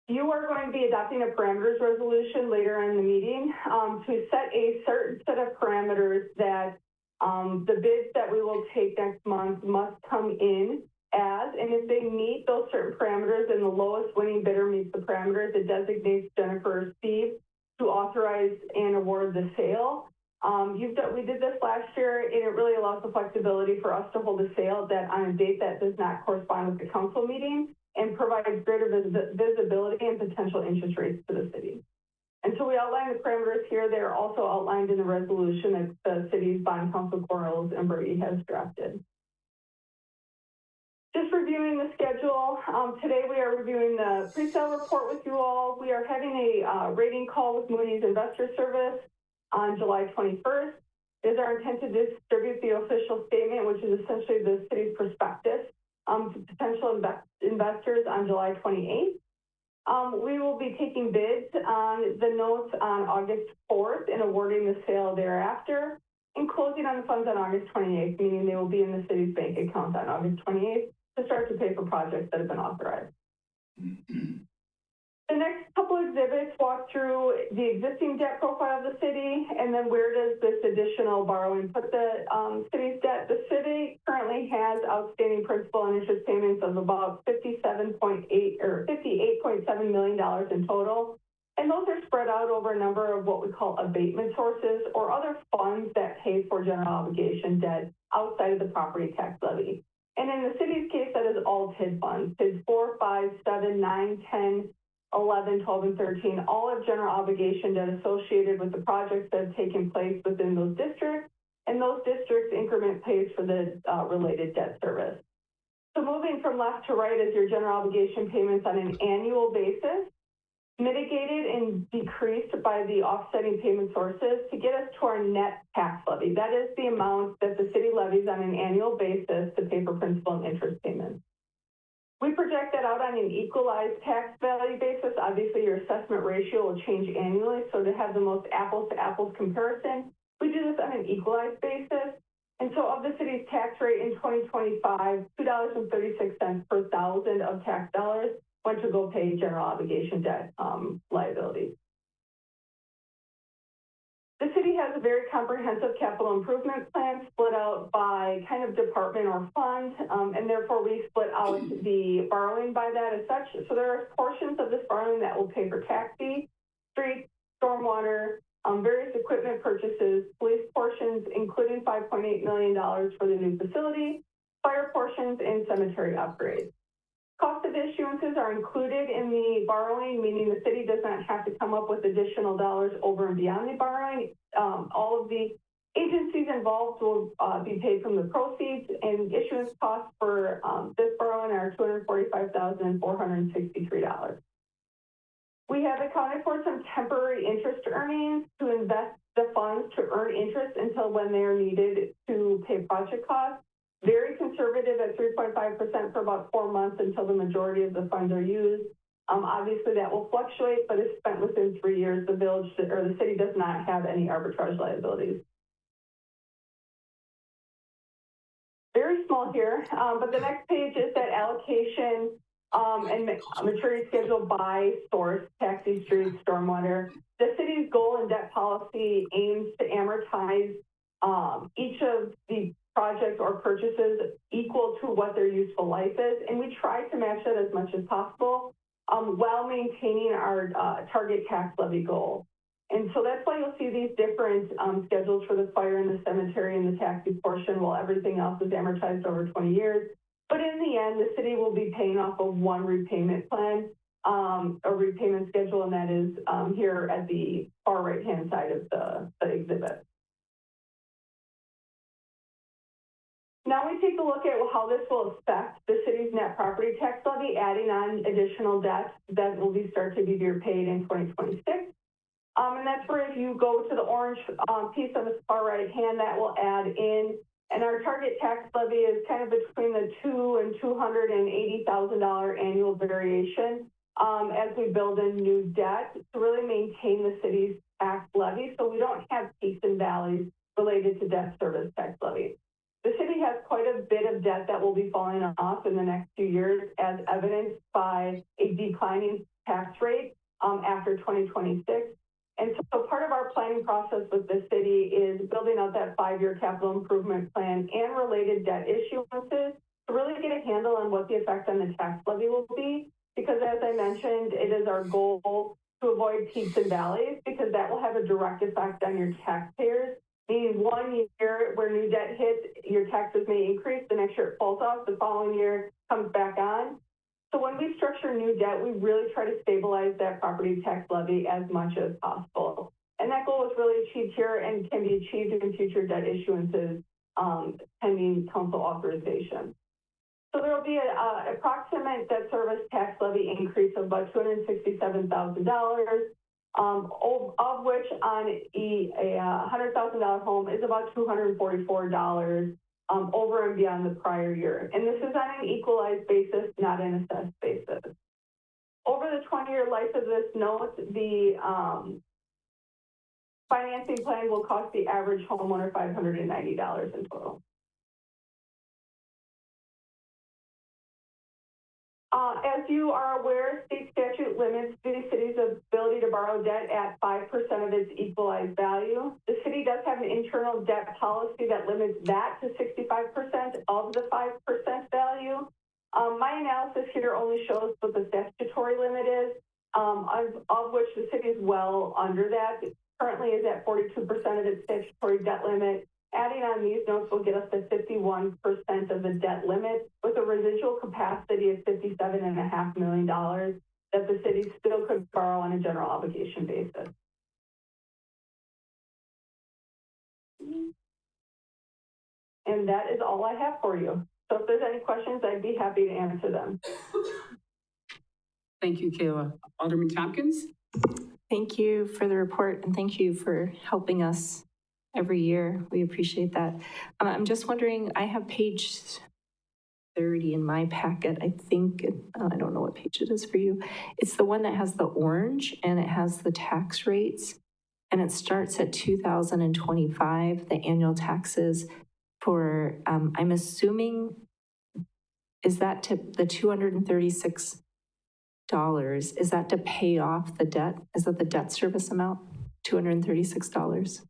You are going to be adopting a parameters resolution later in the meeting to set a certain set of parameters that the bids that we will take next month must come in as, and if they meet those certain parameters and the lowest winning bidder meets the parameters, it designates Jennifer or Steve to authorize and award the sale. We did this last year, and it really allows the flexibility for us to hold a sale that on a date that does not correspond with the council meeting and provides greater visibility and potential interest rates to the city. And so we outlined the parameters here. They are also outlined in the resolution that the city's bond council Quarles and Brady has drafted. Just reviewing the schedule, today we are reviewing the pre-sale report with you all. We are having a rating call with Moody's Investor Service on July 21st. It is our intent to distribute the official statement, which is essentially the city's prospectus, to potential investors on July 28th. We will be taking bids on the notes on August 4th and awarding the sale thereafter, and closing on the funds on August 28th, meaning they will be in the city's bank account on August 28th to start to pay for projects that have been authorized. The next couple exhibits walk through the existing debt profile of the city, and then where does this additional borrowing put the city's debt. The city currently has outstanding principal and interest payments of about $58.7 million in total. And those are spread out over a number of what we call abatement sources or other funds that pay for general obligation debt outside of the property tax levy. And in the city's case, that is all TID funds, TID 4, 5, 7, 9, 10, 11, 12, and 13, all of general obligation debt associated with the projects that have taken place within those districts, and those districts increment pays for the related debt service. So moving from left to right is your general obligation payments on an annual basis, mitigated and decreased by the offsetting payment sources to get us to our net tax levy. That is the amount that the city levies on an annual basis to pay for principal and interest payments. We project that out on an equalized tax value basis. Obviously, your assessment ratio will change annually, so to have the most apples-to-apples comparison, we do this on an equalized basis. And so of the city's tax rate in 2025, $2.36 per thousand of tax dollars went to go pay general obligation debt liabilities. The city has a very comprehensive capital improvement plan split out by kind of department or fund, and therefore we split out the borrowing by that as such. So there are portions of this borrowing that will pay for taxi, street, stormwater, various equipment purchases, police portions, including $5.8 million for the new facility, fire portions, and cemetery upgrades. Cost of issuances are included in the borrowing, meaning the city does not have to come up with additional dollars over and beyond the borrowing. All of the agencies involved will be paid from the proceeds, and issuance costs for this borrowing are $245,463. We have accounted for some temporary interest earnings to invest the funds to earn interest until when they are needed to pay project costs. Very conservative at 3.5% for about 4 months until the majority of the funds are used. Obviously, that will fluctuate, but if spent within 3 years, the village or the city does not have any arbitrage liabilities. Very small here, but the next page is that allocation and maturity schedule by source, taxi, streets, stormwater. The city's goal and debt policy aims to amortize each of the projects or purchases equal to what their useful life is, and we try to match that as much as possible while maintaining our target tax levy goal. And so that's why you'll see these different schedules for the fire and the cemetery and the taxi portion, while everything else is amortized over 20 years. But in the end, the city will be paying off of one repayment plan, a repayment schedule, and that is here at the far right-hand side of the exhibit. Now we take a look at how this will affect the city's net property tax levy, adding on additional debt that will start to be paid in 2026. And that's where if you go to the orange piece on the far right hand, that will add in. And our target tax levy is kind of between the $200,000 and $280,000 annual variation as we build in new debt to really maintain the city's tax levy, so we don't have peaks and valleys related to debt service tax levy. The city has quite a bit of debt that will be falling off in the next few years, as evidenced by a declining tax rate after 2026. And so part of our planning process with the city is building out that 5-year capital improvement plan and related debt issuances to really get a handle on what the effect on the tax levy will be. Because as I mentioned, it is our goal to avoid peaks and valleys, because that will have a direct effect on your taxpayers. Meaning 1 year where new debt hits, your taxes may increase, the next year it falls off, the following year comes back on. So when we structure new debt, we really try to stabilize that property tax levy as much as possible. And that goal is really achieved here and can be achieved in future debt issuances pending council authorization. So there will be an approximate debt service tax levy increase of about $267,000. of which on a $100,000 home is about $244 over and beyond the prior year. And this is on an equalized basis, not an assessed basis. Over the 20-year life of this note, the financing plan will cost the average homeowner $590 in total. As you are aware, state statute limits the city's ability to borrow debt at 5% of its equalized value. The city does have an internal debt policy that limits that to 65% of the 5% value. My analysis here only shows what the statutory limit is, of which the city is well under that. It currently is at 42% of its statutory debt limit. Adding on these notes will get us to 51% of the debt limit with a residual capacity of $57.5 million that the city still could borrow on a general obligation basis. And that is all I have for you. So if there's any questions, I'd be happy to answer them. Thank you, Kayla. Alderman Tompkins? Thank you for the report and thank you for helping us every year. We appreciate that. I'm just wondering, I have page 30 in my packet. I think, I don't know what page it is for you. It's the one that has the orange and it has the tax rates and it starts at 2025, the annual taxes for, I'm assuming, is that to the $236? Is that to pay off the debt? Is that the debt service amount? $236?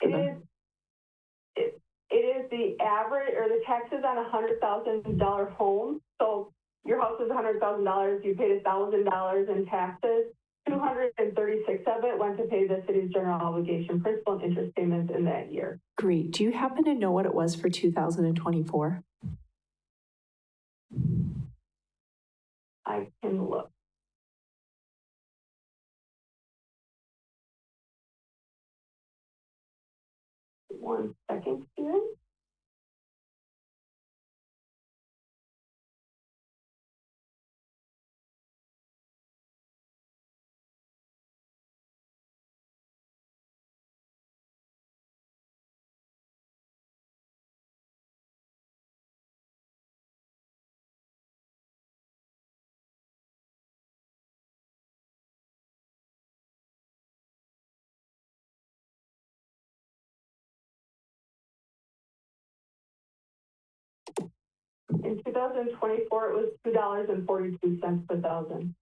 It is the average, or the taxes on a $100,000 home. So your house is $100,000, you paid $1,000 in taxes. 236 of it went to pay the city's general obligation principal and interest payments in that year. Great. Do you happen to know what it was for 2024? I can look. One second here. In 2024, it was $2.42 per thousand.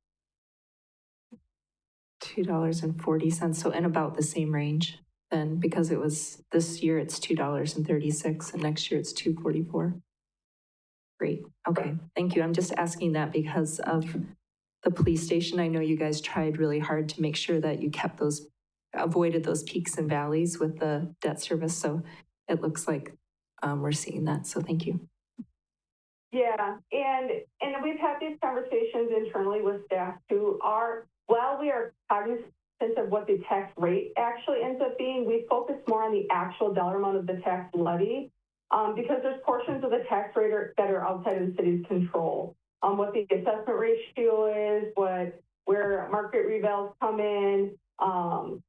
$2.40, so in about the same range then, because it was, this year it's $2.36 and next year it's $2.44. Great, okay, thank you. I'm just asking that because of the police station. I know you guys tried really hard to make sure that you kept those, avoided those peaks and valleys with the debt service, so it looks like we're seeing that, so thank you. Yeah, and we've had these conversations internally with staff too. While we are cognizant of what the tax rate actually ends up being, we focus more on the actual dollar amount of the tax levy because there's portions of the tax rate that are outside of the city's control. What the assessment ratio is, where market revals come in,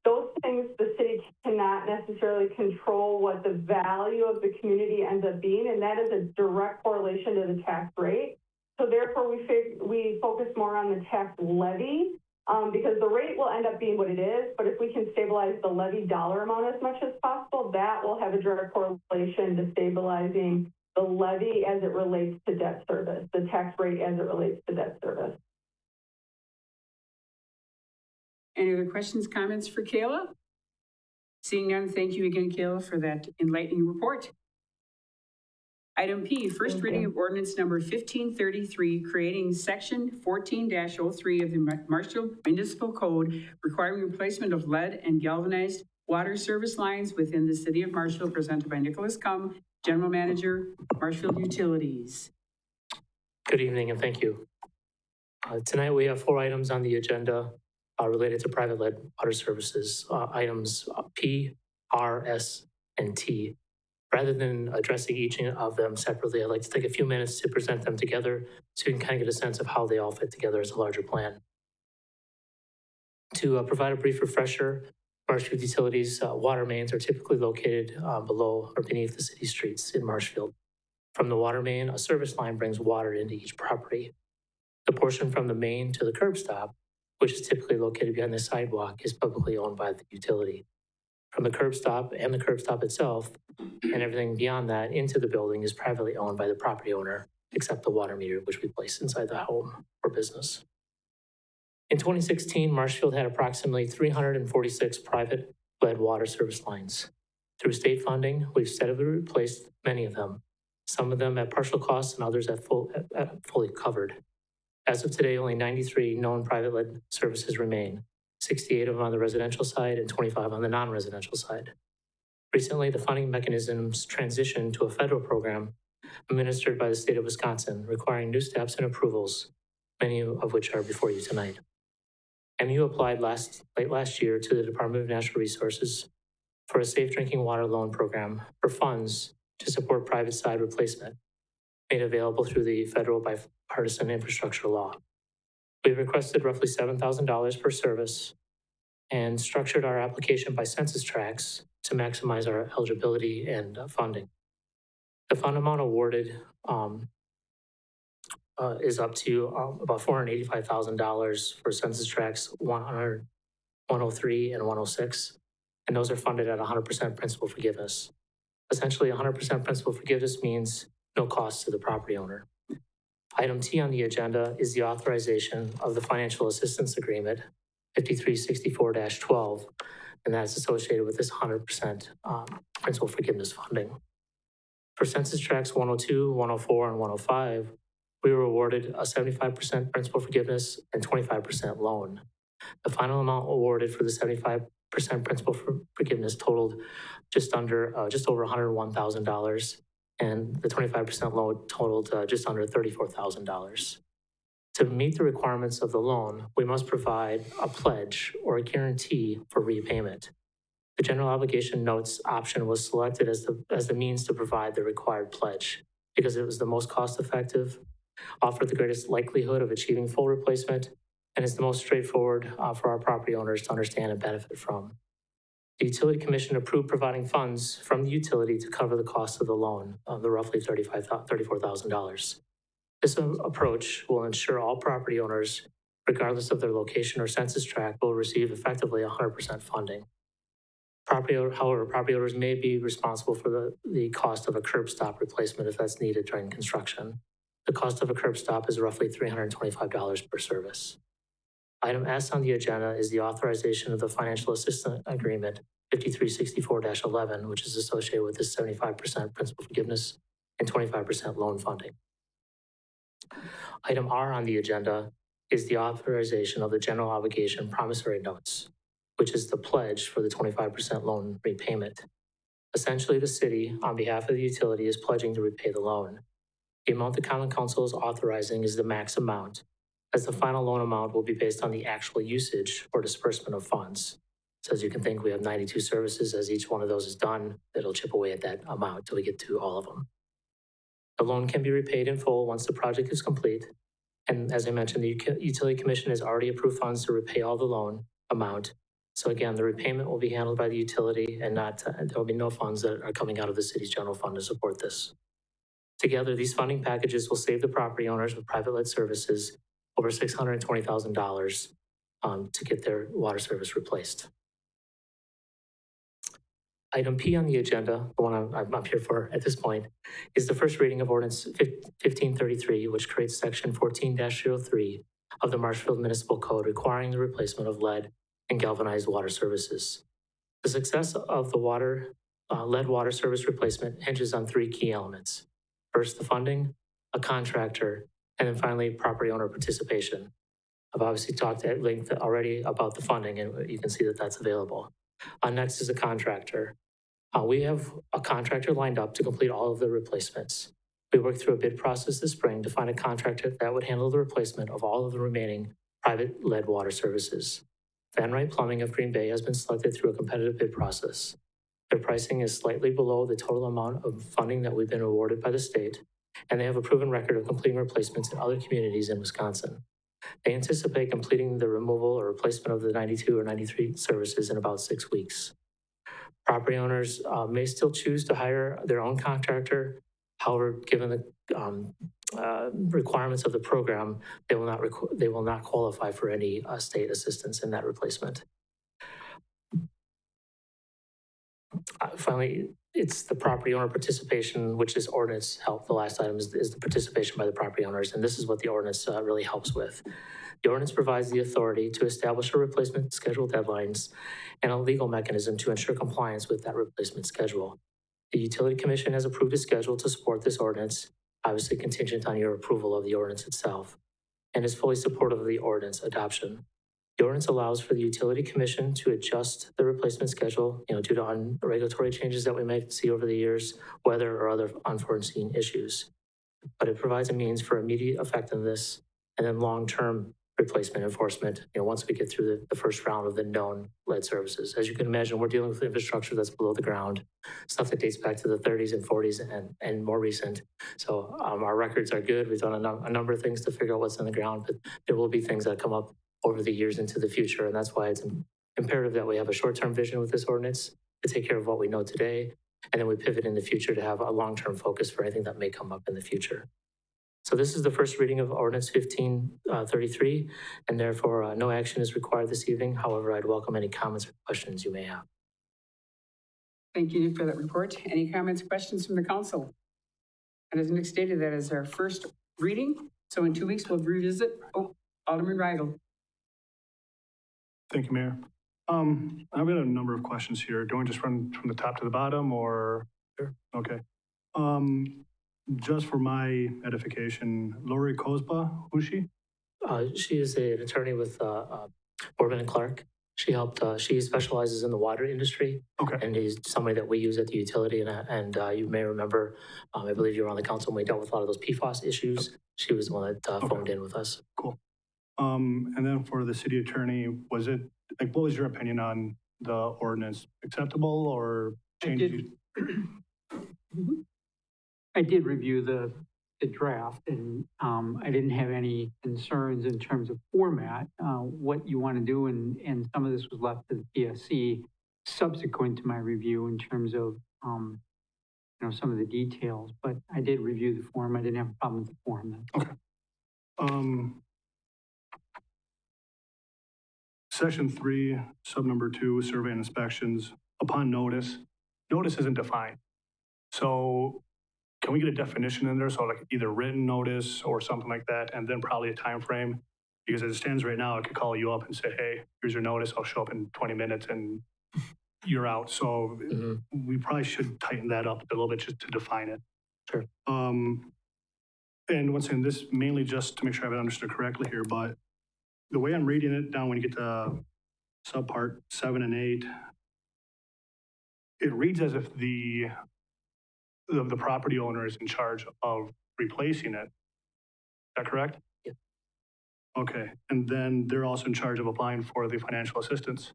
those things the city cannot necessarily control what the value of the community ends up being, and that is a direct correlation to the tax rate. So therefore, we focus more on the tax levy because the rate will end up being what it is, but if we can stabilize the levy dollar amount as much as possible, that will have a direct correlation to stabilizing the levy as it relates to debt service, the tax rate as it relates to debt service. Any other questions, comments for Kayla? Seeing none, thank you again, Kayla, for that enlightening report. Item P, first reading of ordinance number 1533, creating section 14-03 of the Marshfield Municipal Code requiring replacement of lead and galvanized water service lines within the city of Marshfield, presented by Nicholas Cum, General Manager, Marshfield Utilities. Good evening and thank you. Tonight we have 4 items on the agenda related to private lead water services, items P, R, S, and T. Rather than addressing each of them separately, I'd like to take a few minutes to present them together so you can kind of get a sense of how they all fit together as a larger plan. To provide a brief refresher, Marshfield Utilities water mains are typically located below or beneath the city streets in Marshfield. From the water main, a service line brings water into each property. The portion from the main to the curb stop, which is typically located behind the sidewalk, is publicly owned by the utility. From the curb stop and the curb stop itself, and everything beyond that into the building is privately owned by the property owner, except the water meter, which we place inside the home or business. In 2016, Marshfield had approximately 346 private lead water service lines. Through state funding, we've steadily replaced many of them, some of them at partial cost and others at fully covered. As of today, only 93 known private lead services remain, 68 of them on the residential side and 25 on the non-residential side. Recently, the funding mechanisms transitioned to a federal program administered by the state of Wisconsin, requiring new steps and approvals, many of which are before you tonight. MU applied late last year to the Department of Natural Resources for a safe drinking water loan program for funds to support private side replacement, made available through the federal bipartisan infrastructure law. We requested roughly $7,000 per service and structured our application by census tracts to maximize our eligibility and funding. The fund amount awarded is up to about $485,000 for census tracts 100, 103, and 106, and those are funded at 100% principal forgiveness. Essentially, 100% principal forgiveness means no cost to the property owner. Item T on the agenda is the authorization of the financial assistance agreement, 5364-12, and that's associated with this 100% principal forgiveness funding. For census tracts 102, 104, and 105, we were awarded a 75% principal forgiveness and 25% loan. The final amount awarded for the 75% principal forgiveness totaled just over $101,000, and the 25% loan totaled just under $34,000. To meet the requirements of the loan, we must provide a pledge or a guarantee for repayment. The general obligation notes option was selected as the means to provide the required pledge because it was the most cost-effective, offered the greatest likelihood of achieving full replacement, and is the most straightforward for our property owners to understand and benefit from. The Utility Commission approved providing funds from the utility to cover the cost of the loan, the roughly $34,000. This approach will ensure all property owners, regardless of their location or census tract, will receive effectively 100% funding. However, property owners may be responsible for the cost of a curb stop replacement if that's needed during construction. The cost of a curb stop is roughly $325 per service. Item S on the agenda is the authorization of the financial assistance agreement, 5364-11, which is associated with this 75% principal forgiveness and 25% loan funding. Item R on the agenda is the authorization of the general obligation promissory notes, which is the pledge for the 25% loan repayment. Essentially, the city, on behalf of the utility, is pledging to repay the loan. The amount the Common Council is authorizing is the max amount, as the final loan amount will be based on the actual usage or disbursement of funds. So as you can think, we have 92 services. As each one of those is done, it'll chip away at that amount till we get to all of them. The loan can be repaid in full once the project is complete. And as I mentioned, the Utility Commission has already approved funds to repay all the loan amount. So again, the repayment will be handled by the utility and there will be no funds that are coming out of the city's general fund to support this. Together, these funding packages will save the property owners with private lead services over $620,000 to get their water service replaced. Item P on the agenda, the one I'm up here for at this point, is the first reading of Ordinance 1533, which creates Section 14-03 of the Marshfield Municipal Code requiring the replacement of lead and galvanized water services. The success of the lead water service replacement hinges on three key elements. First, the funding, a contractor, and then finally, property owner participation. I've obviously talked at length already about the funding, and you can see that that's available. Next is a contractor. We have a contractor lined up to complete all of the replacements. We worked through a bid process this spring to find a contractor that would handle the replacement of all of the remaining private lead water services. Van Wright Plumbing of Green Bay has been selected through a competitive bid process. Their pricing is slightly below the total amount of funding that we've been awarded by the state, and they have a proven record of completing replacements in other communities in Wisconsin. They anticipate completing the removal or replacement of the 92 or 93 services in about 6 weeks. Property owners may still choose to hire their own contractor. However, given the requirements of the program, they will not qualify for any state assistance in that replacement. Finally, it's the property owner participation, which is ordinance help. The last item is the participation by the property owners, and this is what the ordinance really helps with. The ordinance provides the authority to establish a replacement schedule deadlines and a legal mechanism to ensure compliance with that replacement schedule. The Utility Commission has approved a schedule to support this ordinance, obviously contingent on your approval of the ordinance itself, and is fully supportive of the ordinance adoption. The ordinance allows for the Utility Commission to adjust the replacement schedule, due to regulatory changes that we may see over the years, weather or other unforeseen issues. But it provides a means for immediate effectiveness and then long-term replacement enforcement, once we get through the first round of the known lead services. As you can imagine, we're dealing with infrastructure that's below the ground, stuff that dates back to the 30s and 40s and more recent. So our records are good. We've done a number of things to figure out what's in the ground, but there will be things that come up over the years into the future. And that's why it's imperative that we have a short-term vision with this ordinance to take care of what we know today. And then we pivot in the future to have a long-term focus for anything that may come up in the future. So this is the first reading of Ordinance 1533, and therefore no action is required this evening. However, I'd welcome any comments or questions you may have. Thank you for that report. Any comments, questions from the council? And as Nick stated, that is our first reading. So in 2 weeks, we'll revisit. Alderman Weigel. Thank you, Mayor. I've got a number of questions here. Do I just run from the top to the bottom or? Sure. Okay. Just for my edification, Lori Kozba, who's she? She is an attorney with Orban and Clark. She specializes in the water industry. Okay. And he's somebody that we use at the utility. And you may remember, I believe you were on the council when we dealt with a lot of those PFAS issues. Okay. She was the one that phoned in with us. Cool. And then for the city attorney, what was your opinion on the ordinance? Acceptable or changes? I did review the draft, and I didn't have any concerns in terms of format, what you want to do, and some of this was left to the PSC subsequent to my review in terms of, some of the details. But I did review the form. I didn't have a problem with the form. Okay. Section 3, sub number 2, survey and inspections. Upon notice isn't defined. So can we get a definition in there? So like either written notice or something like that, and then probably a time frame. Because as it stands right now, I could call you up and say, hey, here's your notice. I'll show up in 20 minutes and you're out. So we probably should tighten that up a little bit just to define it. Sure. And once again, this mainly just to make sure I've understood correctly here, but the way I'm reading it down when you get to subpart 7 and 8, it reads as if the property owner is in charge of replacing it. Is that correct? Yeah. Okay, and then they're also in charge of applying for the financial assistance.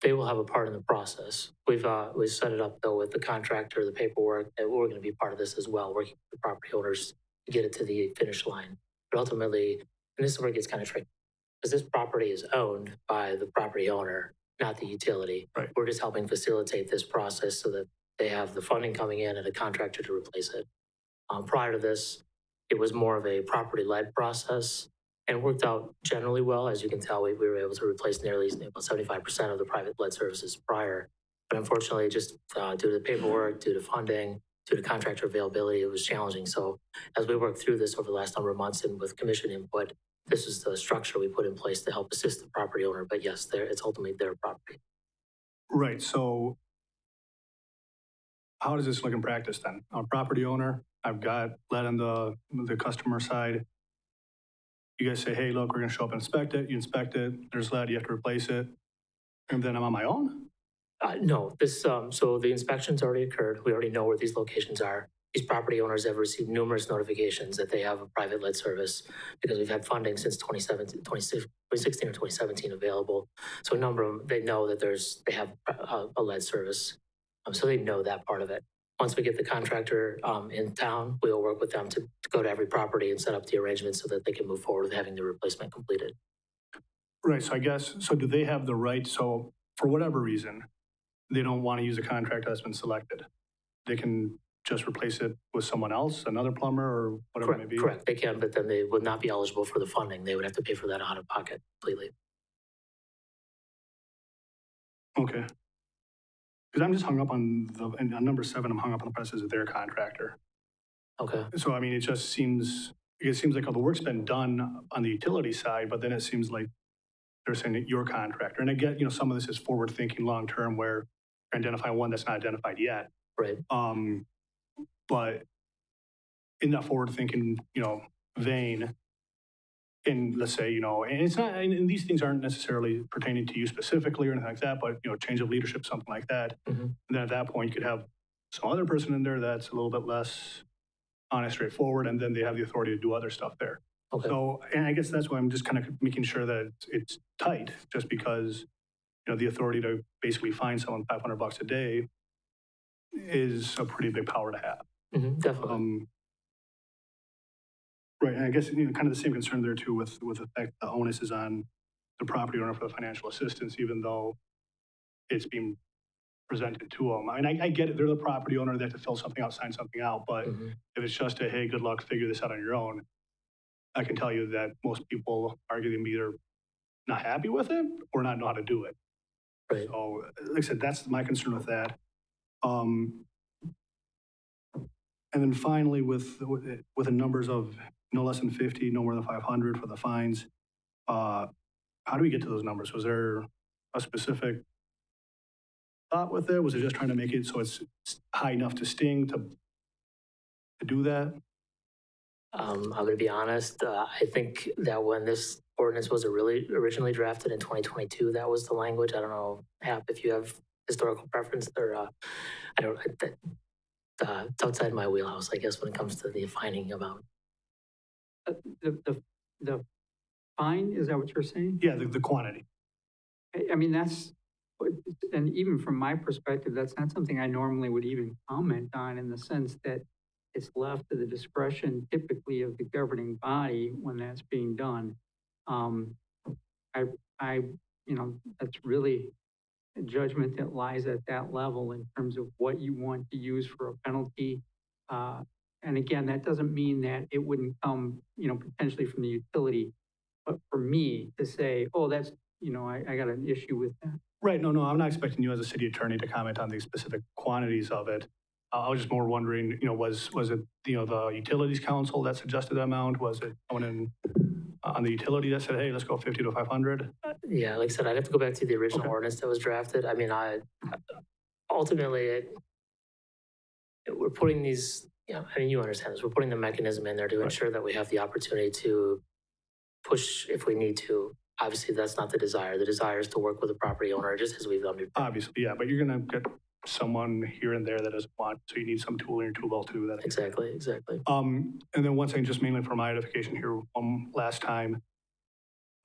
They will have a part in the process. We've set it up though with the contractor, the paperwork, and we're going to be part of this as well, working with the property owners to get it to the finish line. But ultimately, and this is where it gets kind of tricky, because this property is owned by the property owner, not the utility. Right. We're just helping facilitate this process so that they have the funding coming in and a contractor to replace it. Prior to this, it was more of a property-led process and worked out generally well. As you can tell, we were able to replace nearly about 75% of the private lead services prior. But unfortunately, just due to the paperwork, due to funding, due to contractor availability, it was challenging. So as we worked through this over the last number of months and with commission input, this is the structure we put in place to help assist the property owner. But yes, it's ultimately their property. Right, so how does this look in practice then? I'm a property owner, I've got lead on the customer side. You guys say, hey, look, we're gonna show up and inspect it. You inspect it, there's lead, you have to replace it. And then I'm on my own? No, so the inspections already occurred. We already know where these locations are. These property owners have received numerous notifications that they have a private lead service because we've had funding since 2016 or 2017 available. So a number of them, they know that they have a lead service. So they know that part of it. once we get the contractor in town, we'll work with them to go to every property and set up the arrangements so that they can move forward with having the replacement completed. Right, so I guess, so do they have the right, so for whatever reason, they don't want to use a contractor that's been selected? They can just replace it with someone else, another plumber or whatever it may be? Correct, they can, but then they would not be eligible for the funding. They would have to pay for that out of pocket completely. Okay. Because I'm just hung up on on number 7, I'm hung up on the premise of their contractor. Okay. So, I mean, it seems like all the work's been done on the utility side, but then it seems like they're saying that your contractor, and I get, some of this is forward thinking long-term where you're identifying one that's not identified yet. Right. But in that forward thinking, vein, and let's say, and it's not, and these things aren't necessarily pertaining to you specifically or anything like that, but, change of leadership, something like that. Mm-hmm. And then at that point, you could have some other person in there that's a little bit less honest, straightforward, and then they have the authority to do other stuff there. Okay. So, and I guess that's why I'm just kind of making sure that it's tight, just because, the authority to basically fine someone $500 a day is a pretty big power to have. Mm-hmm, definitely. Right, and I guess, kind of the same concern there too with the fact the onus is on the property owner for the financial assistance, even though it's being presented to them. I mean, I get it, they're the property owner, they have to fill something out, sign something out, but if it's just a, hey, good luck, figure this out on your own, I can tell you that most people are going to be either not happy with it or not know how to do it. Right. So, like I said, that's my concern with that. And then finally, with the numbers of no less than 50, no more than 500 for the fines, how do we get to those numbers? Was there a specific thought with it? Was it just trying to make it so it's high enough to sting to do that? I'm going to be honest. I think that when this ordinance was originally drafted in 2022, that was the language. I don't know, Hap, if you have historical preference or I don't. It's outside my wheelhouse, I guess, when it comes to the fining amount. The fine, is that what you're saying? Yeah, the quantity. I mean, and even from my perspective, that's not something I normally would even comment on, in the sense that it's left to the discretion typically of the governing body when that's being done. That's really a judgment that lies at that level in terms of what you want to use for a penalty. And again, that doesn't mean that it wouldn't come, potentially from the utility. But for me to say, oh, that's, I got an issue with that. Right, no, I'm not expecting you as a city attorney to comment on the specific quantities of it. I was just more wondering, was it, the utilities council that suggested that amount? Was it someone in on the utility that said, hey, let's go 50 to 500? Yeah, like I said, I'd have to go back to the original ordinance that was drafted. I mean, ultimately, we're putting these, you understand this, we're putting the mechanism in there to ensure that we have the opportunity to push if we need to. Obviously, that's not the desire. The desire is to work with the property owner, just as we've done before. Obviously, yeah, but you're going to get someone here and there that doesn't want, so you need some tool in your tool belt to do that. Exactly. And then one thing, just mainly for my edification here, last time,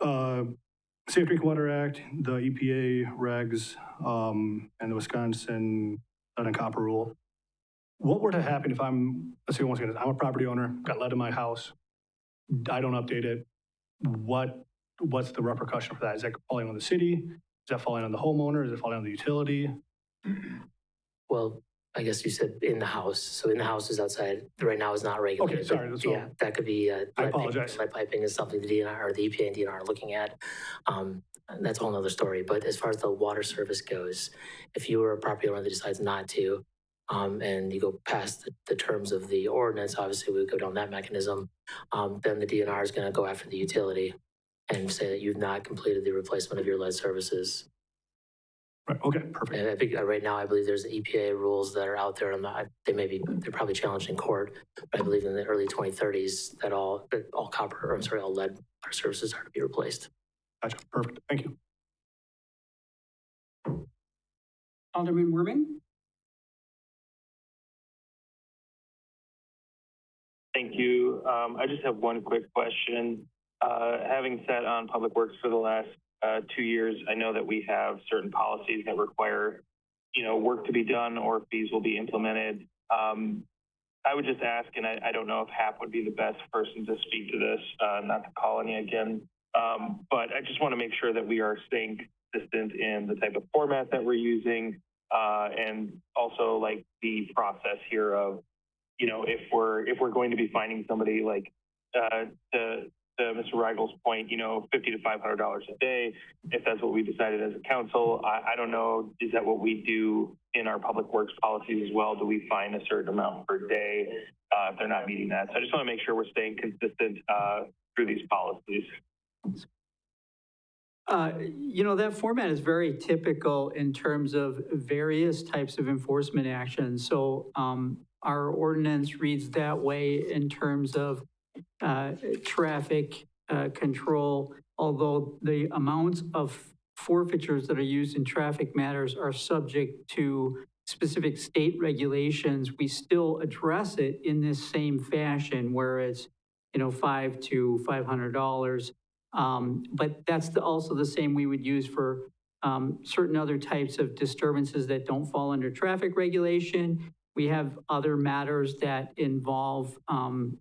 Safe Drinking Water Act, the EPA regs, and the Wisconsin lead and copper rule. What were to happen if let's say once again, I'm a property owner, got lead in my house, I don't update it, what's the repercussion for that? Is that falling on the city? Is that falling on the homeowner? Is it falling on the utility? Well, I guess you said in the house. So in the house is outside. Right now is not regulated. Okay, sorry. Yeah, that could be. I apologize. Lead piping is something the DNR or the EPA and DNR are looking at. That's a whole nother story. But as far as the water service goes, if you were a property owner that decides not to, and you go past the terms of the ordinance, obviously we would go down that mechanism. Then the DNR is going to go after the utility and say that you've not completed the replacement of your lead services. Right. Okay. Perfect. And I think right now, I believe there's EPA rules that are out there. They're probably challenged in court, but I believe in the early 2030s that all lead water services are to be replaced. Gotcha. Perfect. Thank you. Alderman Werman? Thank you. I just have one quick question. Having sat on Public Works for the last 2 years, I know that we have certain policies that require, work to be done or fees will be implemented I would just ask, and I don't know if Hap would be the best person to speak to this, not to call any again, but I just want to make sure that we are staying consistent in the type of format that we're using, and also like the process here of, if we're going to be finding somebody like to Mr. Reigel's point, $50 to $500 a day, if that's what we decided as a council. I don't know, is that what we do in our public works policies as well? Do we fine a certain amount per day if they're not meeting that? So I just want to make sure we're staying consistent through these policies. That format is very typical in terms of various types of enforcement actions. So our ordinance reads that way in terms of traffic control, although the amounts of forfeitures that are used in traffic matters are subject to specific state regulations, we still address it in this same fashion where it's, $5 to $500. But that's also the same we would use for certain other types of disturbances that don't fall under traffic regulation. We have other matters that involve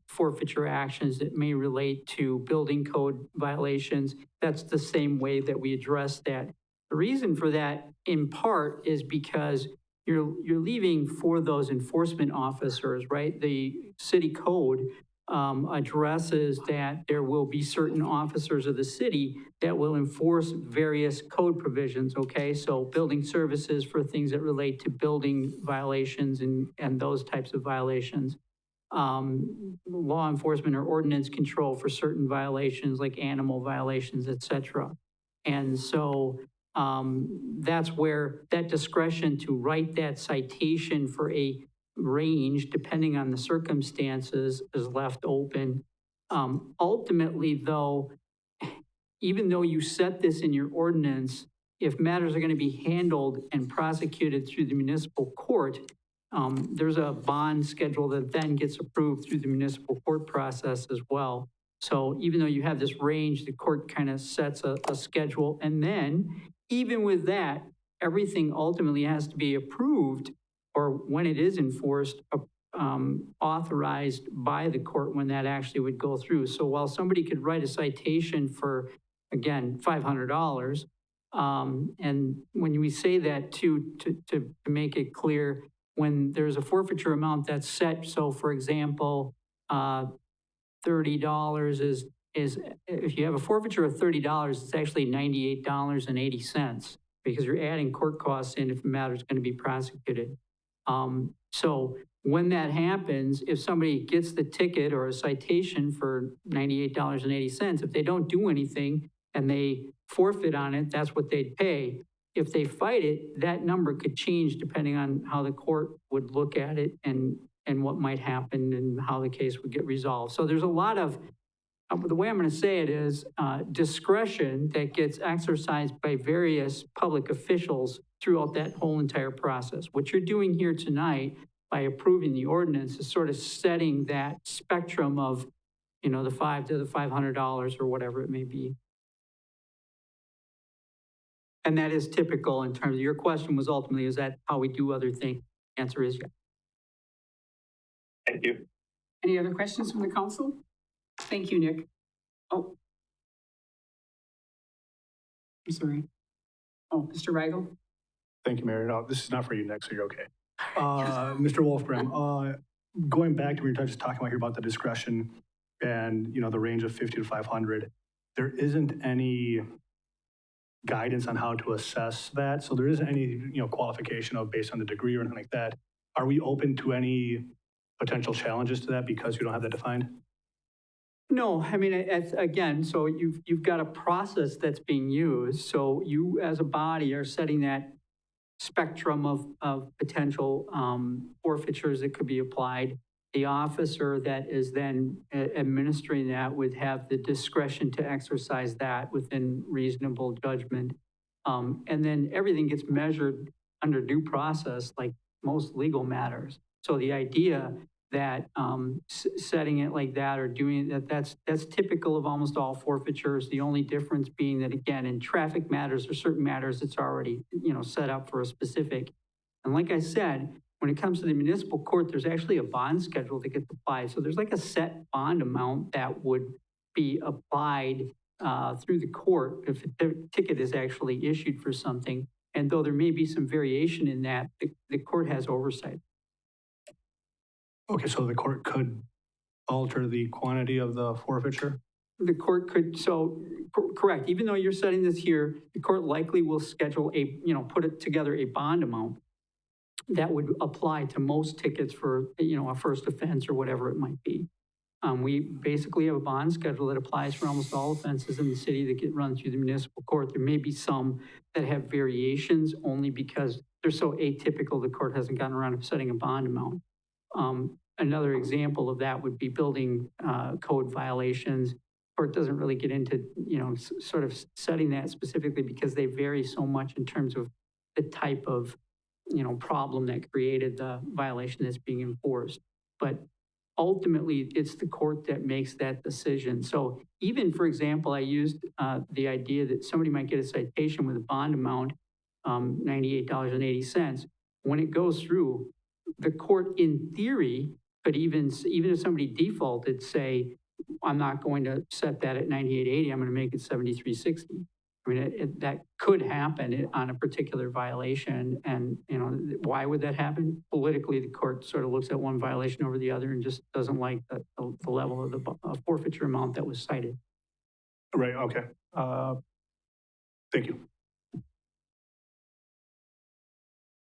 forfeiture actions that may relate to building code violations. That's the same way that we address that. The reason for that, in part, is because you're leaving for those enforcement officers, right? The city code addresses that there will be certain officers of the city that will enforce various code provisions, okay? So building services for things that relate to building violations and those types of violations. Law enforcement or ordinance control for certain violations like animal violations, et cetera. And so that's where that discretion to write that citation for a range, depending on the circumstances, is left open. Ultimately, though, even though you set this in your ordinance, if matters are going to be handled and prosecuted through the municipal court, there's a bond schedule that then gets approved through the municipal court process as well. So even though you have this range, the court kind of sets a schedule. And then even with that, everything ultimately has to be approved, or when it is enforced, authorized by the court when that actually would go through. So while somebody could write a citation for, again, $500, and when we say that to make it clear, when there's a forfeiture amount that's set, so for example, $30 is if you have a forfeiture of $30, it's actually $98.80 because you're adding court costs in if the matter is going to be prosecuted. So when that happens, if somebody gets the ticket or a citation for $98.80, if they don't do anything and they forfeit on it, that's what they'd pay. If they fight it, that number could change depending on how the court would look at it and what might happen and how the case would get resolved. So there's a lot of, the way I'm going to say it is discretion that gets exercised by various public officials throughout that whole entire process. What you're doing here tonight by approving the ordinance is sort of setting that spectrum of, the $5 to the $500 or whatever it may be. And that is typical in terms of your question was ultimately, is that how we do other things? The answer is yes. Thank you. Any other questions from the council? Thank you, Nick. Oh. I'm sorry. Oh, Mr. Reigel? Thank you, Mayor. No, this is not for you, Nick, so you're okay. Mr. Wolfgram, going back to when you're just talking about here about the discretion and, the range of 50 to 500, there isn't any guidance on how to assess that. So there isn't any, qualification of based on the degree or anything like that. Are we open to any potential challenges to that because you don't have that defined? No, I mean, again, so you've got a process that's being used. So you as a body are setting that spectrum of potential forfeitures that could be applied. The officer that is then administering that would have the discretion to exercise that within reasonable judgment. And then everything gets measured under due process, like most legal matters. So the idea that setting it like that or doing that, that's typical of almost all forfeitures. The only difference being that, again, in traffic matters or certain matters, it's already, set up for a specific. And like I said, When it comes to the municipal court, there's actually a bond schedule that gets applied. So there's like a set bond amount that would be applied through the court if a ticket is actually issued for something. And though there may be some variation in that, the court has oversight. Okay, so the court could alter the quantity of the forfeiture? The court could, correct, even though you're setting this here, the court likely will schedule put it together a bond amount that would apply to most tickets for, a first offense or whatever it might be. We basically have a bond schedule that applies for almost all offenses in the city that get run through the municipal court. There may be some that have variations only because they're so atypical, the court hasn't gotten around to setting a bond amount. Another example of that would be building code violations. Court doesn't really get into, sort of setting that specifically because they vary so much in terms of the type of, problem that created the violation that's being enforced. But ultimately, it's the court that makes that decision. So even, for example, I used the idea that somebody might get a citation with a bond amount, $98.80. When it goes through, the court, in theory, could even if somebody defaulted, say, I'm not going to set that at $98.80, I'm going to make it $73.60. I mean, that could happen on a particular violation. And, why would that happen? Politically, the court sort of looks at one violation over the other and just doesn't like the level of the forfeiture amount that was cited. Right, okay. Thank you.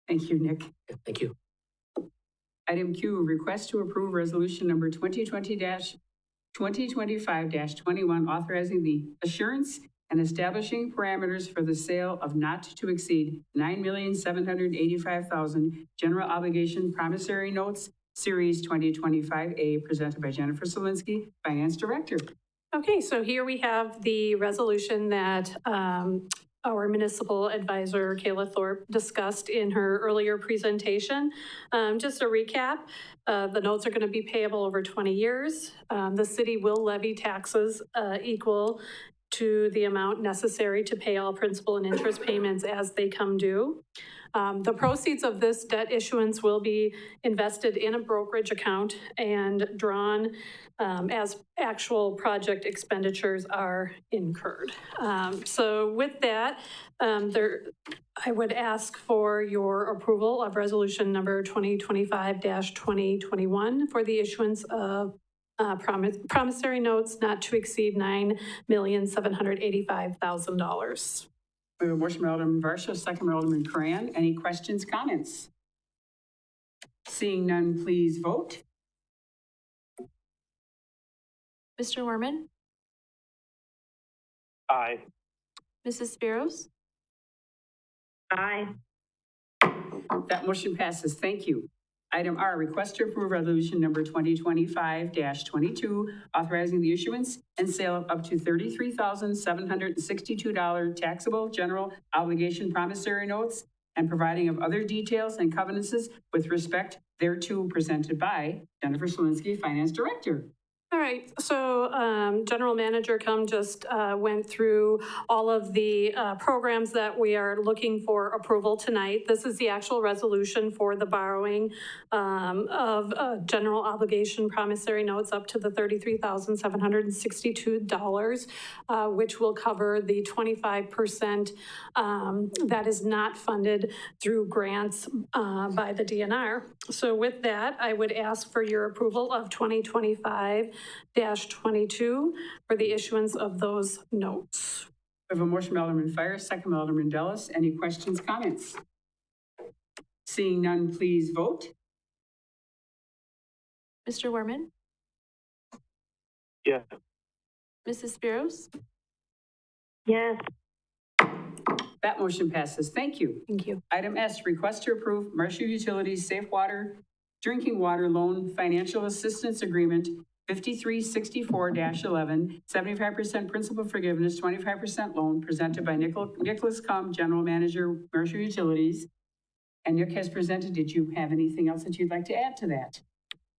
Thank you, Nick. Thank you. Item Q, request to approve resolution number 2020-2025-21, authorizing the assurance and establishing parameters for the sale of not to exceed $9,785,000 general obligation promissory notes, Series 2025A, presented by Jennifer Solinsky, Finance Director. Okay, so here we have the resolution that our municipal advisor, Kayla Thorpe, discussed in her earlier presentation. Just a recap, the notes are going to be payable over 20 years. The city will levy taxes equal to the amount necessary to pay all principal and interest payments as they come due. The proceeds of this debt issuance will be invested in a brokerage account and drawn as actual project expenditures are incurred. So with that, I would ask for your approval of resolution number 2025-2021 for the issuance of promissory notes not to exceed $9,785,000. We have a motion by Alderman Varsho, second by Alderman Cran. Any questions, comments? Seeing none, please vote. Mr. Werman? Aye. Mrs. Spiros? Aye. That motion passes. Thank you. Item R, request to approve resolution number 2025-22, authorizing the issuance and sale of up to $33,762 taxable general obligation promissory notes and providing of other details and covenances with respect thereto, presented by Jennifer Solinsky, Finance Director. All right, so General Manager Cum just went through all of the programs that we are looking for approval tonight. This is the actual resolution for the borrowing of general obligation promissory notes up to the $33,762, which will cover the 25% that is not funded through grants by the DNR. So with that, I would ask for your approval of 2025-22 for the issuance of those notes. We have a motion by Alderman Fire, second by Alderman Dellis. Any questions, comments? Seeing none, please vote. Mr. Werman? Yes. Mrs. Spiros? Yes. That motion passes. Thank you. Thank you. Item S, request to approve Marshfield Utilities Safe Water Drinking Water Loan Financial Assistance Agreement 5364-11, 75% principal forgiveness, 25% loan, presented by Nicholas Cum, General Manager, Marshfield Utilities. And Nick has presented. Did you have anything else that you'd like to add to that?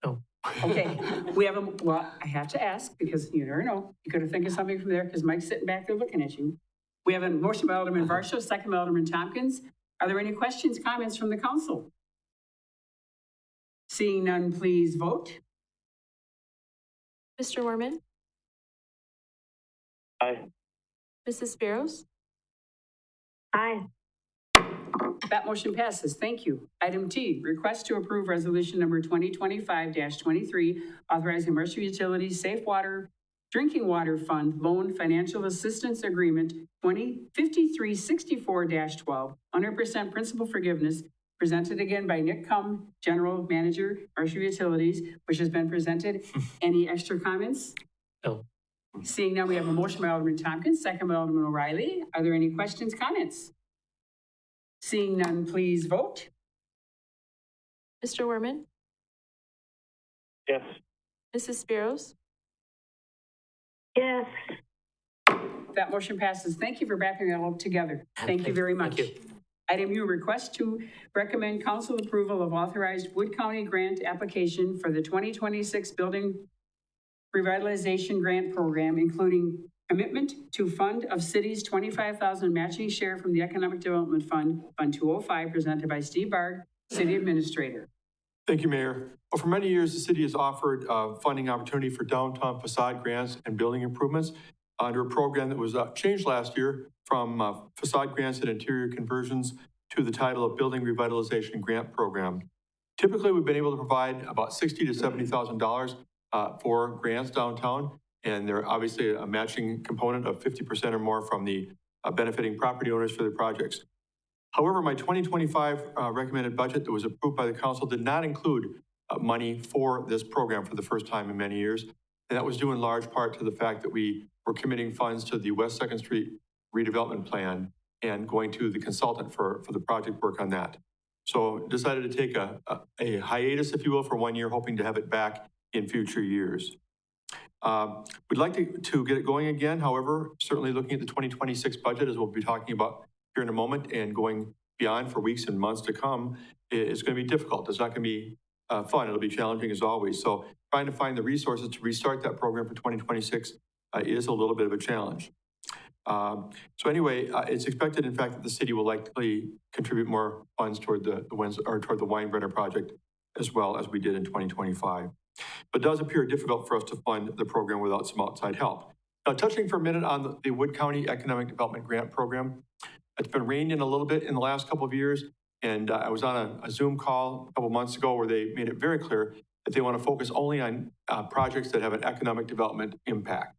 No. Okay, well, I have to ask because you never know. You could have think of something from there because Mike's sitting back there looking at you. We have a motion by Alderman Varsho, second by Alderman Tompkins. Are there any questions, comments from the council? Seeing none, please vote. Mr. Werman, Aye. Mrs. Spiros, Aye. That motion passes. Thank you. Item T, request to approve resolution number 2025-23, authorizing Marshfield Utilities Safe Water Drinking Water Fund Loan Financial Assistance Agreement 2053-64-12, 100% principal forgiveness, presented again by Nick Cum, General Manager, Marshfield Utilities, which has been presented. Any extra comments? No. Seeing none, we have a motion by Alderman Tompkins, second by Alderman O'Reilly. Are there any questions, comments? Seeing none, please vote. Mr. Werman, Yes. Mrs. Spiros, Yes. That motion passes. Thank you for backing it all together. Thank you very much. Thank you. Item U, request to recommend council approval of authorized Wood County grant application for the 2026 Building Revitalization Grant Program, including commitment to fund of city's $25,000 matching share from the Economic Development Fund, Fund 205, presented by Steve Bard, City Administrator. Thank you, Mayor. Well, for many years, the city has offered funding opportunity for downtown facade grants and building improvements under a program that was changed last year from facade grants and interior conversions to the title of Building Revitalization Grant Program. Typically, we've been able to provide about $60,000 to $70,000 for grants downtown, and they're obviously a matching component of 50% or more from the benefiting property owners for their projects. However, my 2025 recommended budget that was approved by the council did not include money for this program for the first time in many years. And that was due in large part to the fact that we were committing funds to the West 2nd Street redevelopment plan and going to the consultant for the project work on that. So decided to take a hiatus, if you will, for 1 year, hoping to have it back in future years. We'd like to get it going again. However, certainly looking at the 2026 budget, as we'll be talking about here in a moment, and going beyond for weeks and months to come, is going to be difficult. It's not going to be fun. It'll be challenging as always. So trying to find the resources to restart that program for 2026 is a little bit of a challenge. So anyway, it's expected, in fact, that the city will likely contribute more funds toward the Weinbrenner project as well as we did in 2025. But it does appear difficult for us to fund the program without some outside help. Now, touching for a minute on the Wood County Economic Development Grant Program, it's been reined in a little bit in the last couple of years, and I was on a Zoom call a couple months ago where they made it very clear that they want to focus only on projects that have an economic development impact.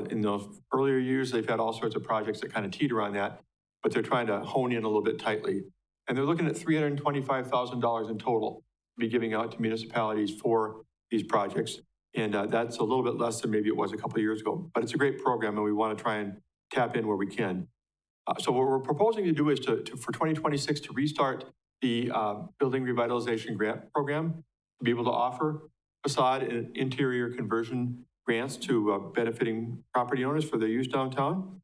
In those earlier years, they've had all sorts of projects that kind of teeter on that, but they're trying to hone in a little bit tightly. And they're looking at $325,000 in total to be giving out to municipalities for these projects. And that's a little bit less than maybe it was a couple of years ago, but it's a great program and we want to try and tap in where we can. So what we're proposing to do is for 2026 to restart the Building Revitalization Grant Program, to be able to offer facade and interior conversion grants to benefiting property owners for their use downtown.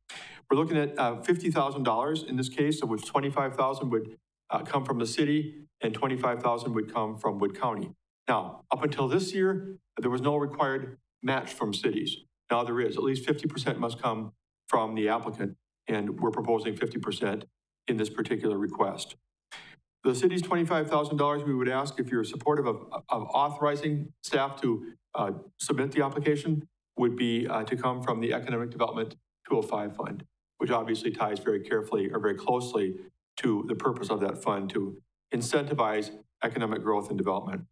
We're looking at $50,000 in this case, of which $25,000 would come from the city and $25,000 would come from Wood County. Now, up until this year, there was no required match from cities. Now there is. At least 50% must come from the applicant, and we're proposing 50% in this particular request. The city's $25,000, we would ask if you're supportive of authorizing staff to submit the application, would be to come from the Economic Development 205 Fund, which obviously ties very carefully or very closely to the purpose of that fund to incentivize economic growth and development.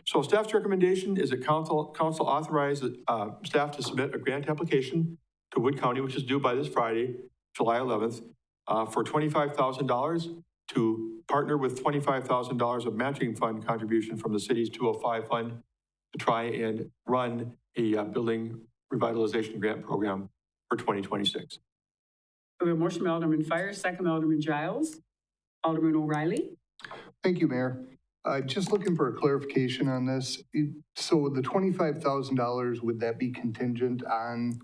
So staff's recommendation is that council authorize staff to submit a grant application to Wood County, which is due by this Friday, July 11th, for $25,000 to partner with $25,000 of matching fund contribution from the city's 205 fund to try and run a building revitalization grant program for 2026. We have a motion by Alderman Fire, second by Alderman Giles. Alderman O'Reilly. Thank you, Mayor. Just looking for a clarification on this. So the $25,000, would that be contingent on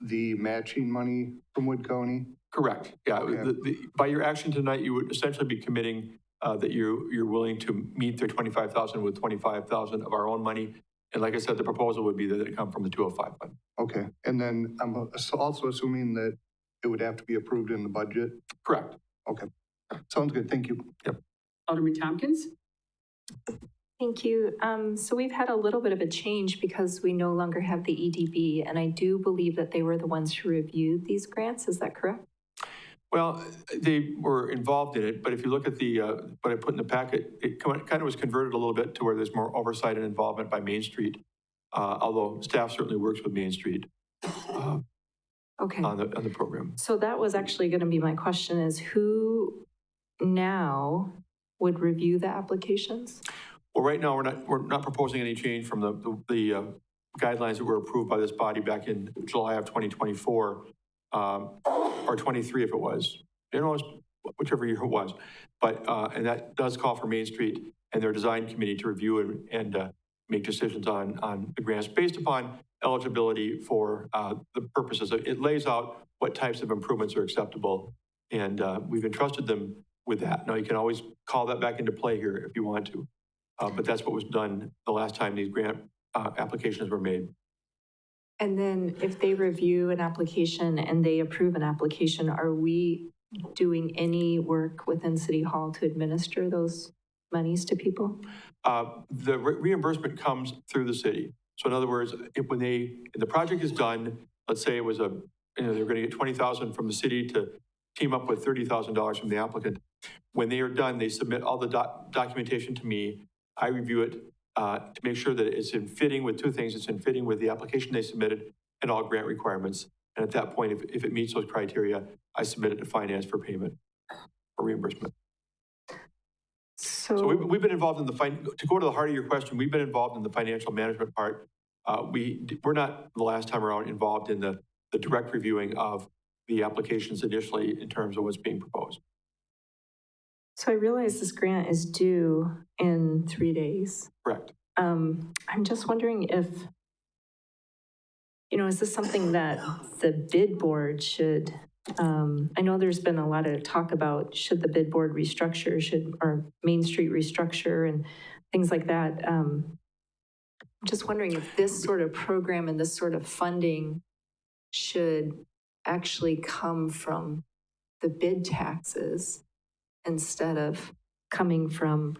the matching money from Wood County? Correct. Yeah. Okay. By your action tonight, you would essentially be committing that you're willing to meet their $25,000 with $25,000 of our own money. And like I said, the proposal would be that it come from the 205 fund. Okay. And then I'm also assuming that it would have to be approved in the budget? Correct. Okay. Sounds good. Thank you. Yep. Alderman Tompkins. Thank you. So we've had a little bit of a change because we no longer have the EDB, and I do believe that they were the ones who reviewed these grants. Is that correct? Well, they were involved in it, but if you look at the, what I put in the packet, it kind of was converted a little bit to where there's more oversight and involvement by Main Street, although staff certainly works with Main Street Okay. on the program. So that was actually going to be my question is who now would review the applications? Well, right now, we're not proposing any change from the guidelines that were approved by this body back in July of 2024, or 23 if it was. You know, whichever year it was. But, and that does call for Main Street and their design committee to review and make decisions on the grants based upon eligibility for the purposes. It lays out what types of improvements are acceptable, and we've entrusted them with that. Now, you can always call that back into play here if you want to. But that's what was done the last time these grant applications were made. And then if they review an application and they approve an application, are we doing any work within City Hall to administer those monies to people? The reimbursement comes through the city. So in other words, if the project is done, let's say it was they're going to get $20,000 from the city to team up with $30,000 from the applicant. When they are done, they submit all the documentation to me. I review it to make sure that it's in fitting with two things. It's in fitting with the application they submitted and all grant requirements. And at that point, if it meets those criteria, I submit it to finance for payment or reimbursement. So we've been involved in to go to the heart of your question, we've been involved in the financial management part. We're not the last time around involved in the direct reviewing of the applications initially in terms of what's being proposed. So I realize this grant is due in 3 days. Correct. I'm just wondering if, is this something that the bid board should, I know there's been a lot of talk about should the bid board restructure, or Main Street restructure and things like that. I'm just wondering if this sort of program and this sort of funding should actually come from the bid taxes instead of coming from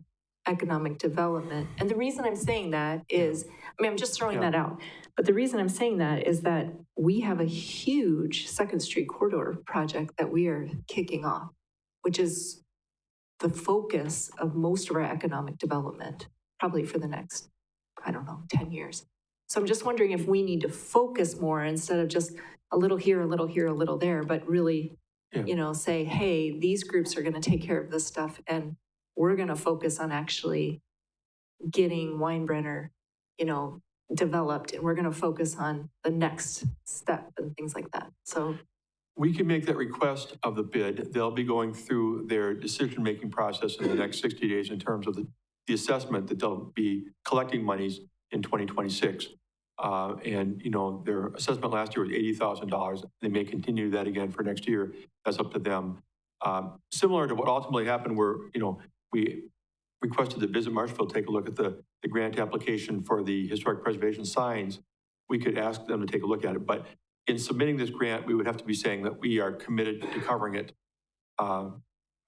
economic development. And the reason I'm saying that is, I'm just throwing that out. But the reason I'm saying that is that we have a huge 2nd Street corridor project that we are kicking off, which is the focus of most of our economic development, probably for the next, 10 years. So I'm just wondering if we need to focus more instead of just a little here, a little here, a little there, but really, say, hey, these groups are going to take care of this stuff, and we're going to focus on actually getting Weinbrenner, developed, and we're going to focus on the next step and things like that. So we can make that request of the bid. They'll be going through their decision-making process in the next 60 days in terms of the assessment that they'll be collecting monies in 2026. And, their assessment last year was $80,000. They may continue that again for next year. That's up to them. Similar to what ultimately happened where, we requested that Visit Marshfield take a look at the grant application for the historic preservation signs. We could ask them to take a look at it. But in submitting this grant, we would have to be saying that we are committed to covering it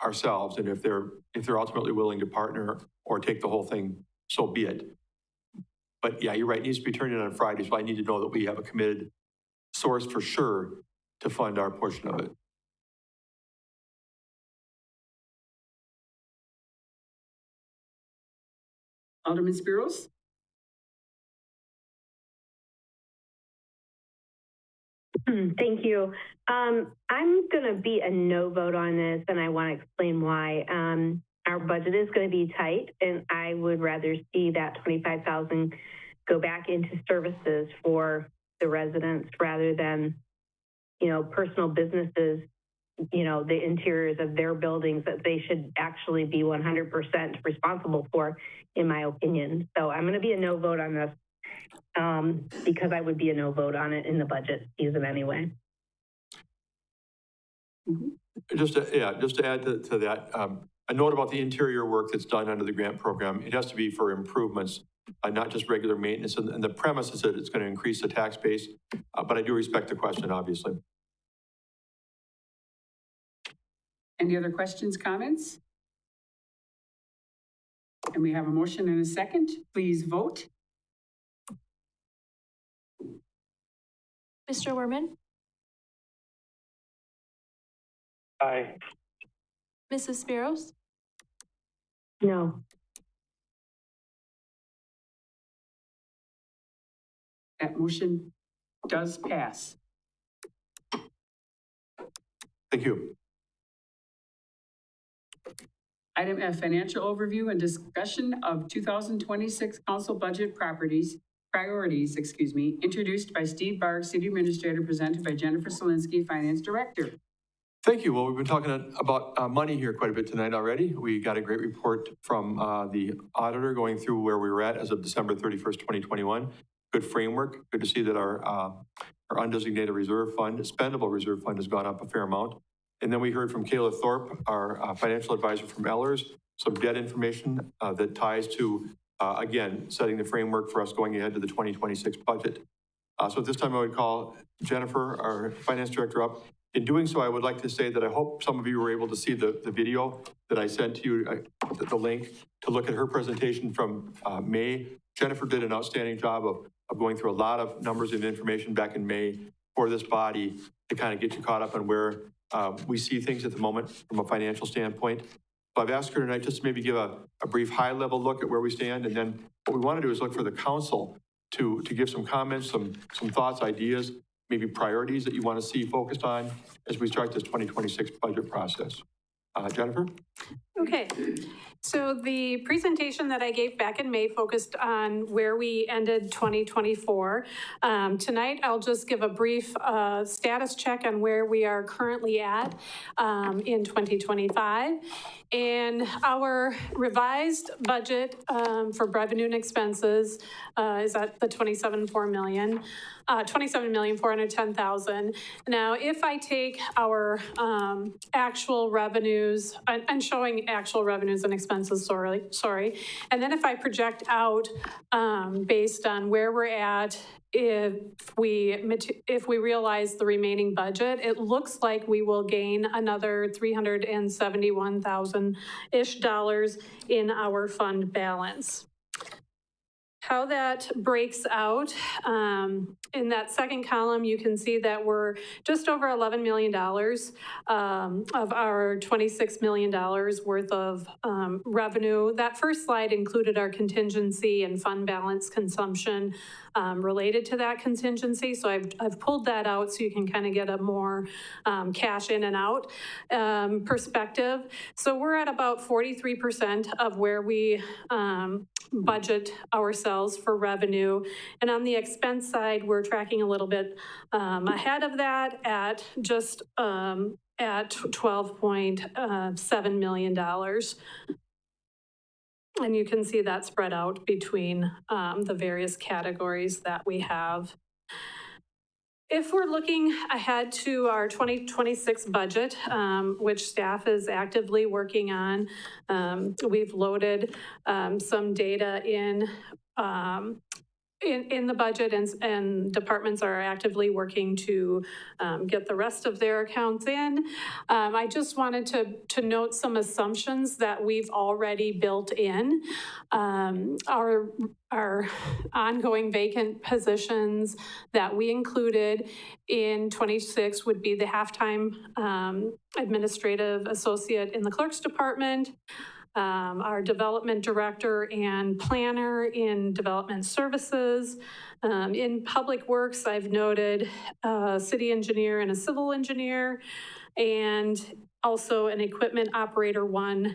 ourselves. And if they're ultimately willing to partner or take the whole thing, so be it. But yeah, you're right, it needs to be turned in on Friday, so I need to know that we have a committed source for sure to fund our portion of it. Alderman Spiros? Thank you. I'm going to be a no vote on this, and I want to explain why. Our budget is going to be tight, and I would rather see that $25,000 go back into services for the residents rather than, personal businesses, the interiors of their buildings that they should actually be 100% responsible for, in my opinion. So I'm going to be a no vote on this because I would be a no vote on it in the budget season anyway. Just to add to that, a note about the interior work that's done under the grant program. It has to be for improvements, not just regular maintenance. And the premise is that it's going to increase the tax base. But I do respect the question, obviously. Any other questions, comments? And we have a motion and a second. Please vote. Mr. Werman, Aye. Mrs. Spiros, No. That motion does pass. Thank you. Item F, financial overview and discussion of 2026 council budget priorities, introduced by Steve Barr, City Administrator, presented by Jennifer Solinsky, Finance Director. Thank you. Well, we've been talking about money here quite a bit tonight already. We got a great report from the auditor going through where we were at as of December 31st, 2021. Good framework. Good to see that our undesignated reserve fund, expendable reserve fund, has gone up a fair amount. And then we heard from Kayla Thorpe, our financial advisor from Ellers, some debt information that ties to, again, setting the framework for us going ahead to the 2026 budget. So at this time, I would call Jennifer, our finance director, up. In doing so, I would like to say that I hope some of you were able to see the video that I sent to you, the link, to look at her presentation from May. Jennifer did an outstanding job of going through a lot of numbers and information back in May for this body to kind of get you caught up on where we see things at the moment from a financial standpoint. So I've asked her tonight just to maybe give a brief high-level look at where we stand, and then what we want to do is look for the council to give some comments, some thoughts, ideas, maybe priorities that you want to see focused on as we start this 2026 budget process. Jennifer? Okay, so the presentation that I gave back in May focused on where we ended 2024. Tonight, I'll just give a brief status check on where we are currently at in 2025. And our revised budget for revenue and expenses is at the $27,410,000. Now, if I take our actual revenues, I'm showing actual revenues and expenses, sorry. And then if I project out based on where we're at, if we realize the remaining budget, it looks like we will gain another $371,000-ish in our fund balance. How that breaks out, in that second column, you can see that we're just over $11 million of our $26 million worth of revenue. That first slide included our contingency and fund balance consumption related to that contingency. So I've pulled that out so you can kind of get a more cash in and out perspective. So we're at about 43% of where we budget ourselves for revenue. And on the expense side, we're tracking a little bit ahead of that at just at $12.7 million. And you can see that spread out between the various categories that we have. If we're looking ahead to our 2026 budget, which staff is actively working on, we've loaded some data in the budget, and departments are actively working to get the rest of their accounts in. I just wanted to note some assumptions that we've already built in. Our ongoing vacant positions that we included in 26 would be the half-time administrative associate in the clerk's department, our development director and planner in development services. In public works, I've noted a city engineer and a civil engineer, and also an equipment operator one,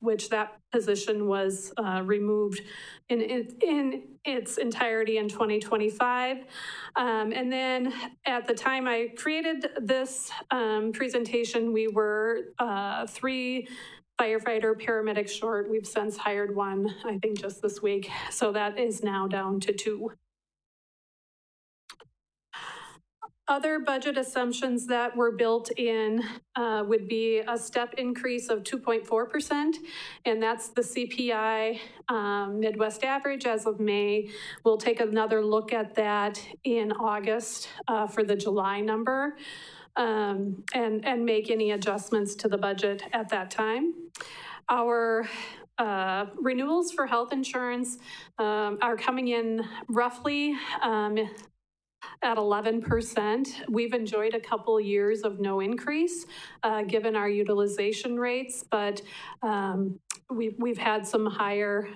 which that position was removed in its entirety in 2025. And then at the time I created this presentation, we were 3 firefighter paramedics short. We've since hired one, I think just this week. So that is now down to 2. Other budget assumptions that were built in would be a step increase of 2.4%, and that's the CPI Midwest average as of May. We'll take another look at that in August for the July number and make any adjustments to the budget at that time. Our renewals for health insurance are coming in roughly at 11%. We've enjoyed a couple years of no increase given our utilization rates, but we've had some higher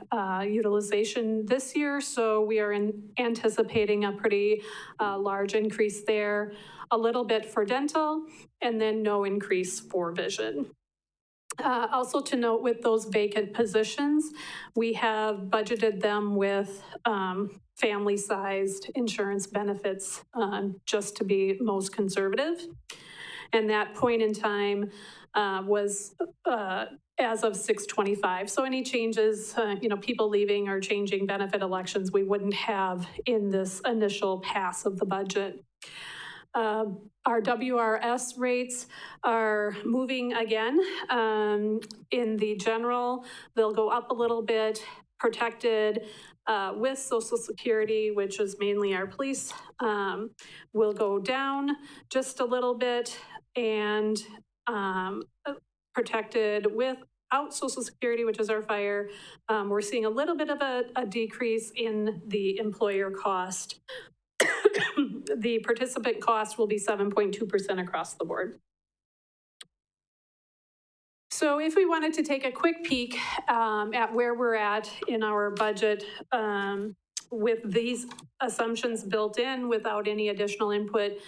utilization this year, so we are anticipating a pretty large increase there, a little bit for dental, and then no increase for vision. Also to note with those vacant positions, we have budgeted them with family-sized insurance benefits just to be most conservative. And that point in time was as of 6/25. So any changes, people leaving or changing benefit elections, we wouldn't have in this initial pass of the budget. Our WRS rates are moving again. In the general, they'll go up a little bit, protected with Social Security, which is mainly our police, will go down just a little bit, and protected without Social Security, which is our fire, we're seeing a little bit of a decrease in the employer cost. The participant cost will be 7.2% across the board. So if we wanted to take a quick peek at where we're at in our budget with these assumptions built in without any additional input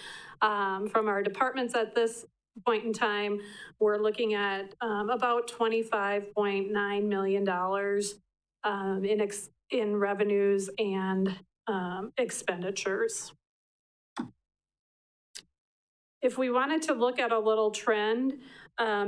from our departments at this point in time, we're looking at about $25.9 million in revenues and expenditures. If we wanted to look at a little trend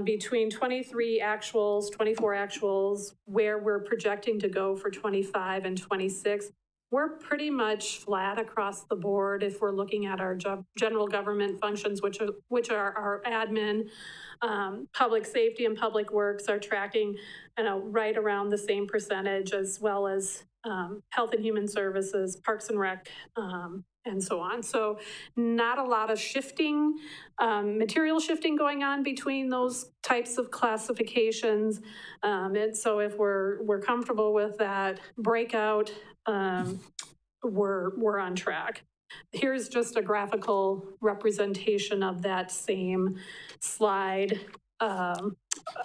between 23 actuals, 24 actuals, where we're projecting to go for 25 and 26, we're pretty much flat across the board if we're looking at our general government functions, which are our admin, public safety and public works are tracking right around the same percentage, as well as health and human services, parks and rec, and so on. So not a lot of shifting, material shifting going on between those types of classifications. And so if we're comfortable with that breakout, we're on track. Here's just a graphical representation of that same slide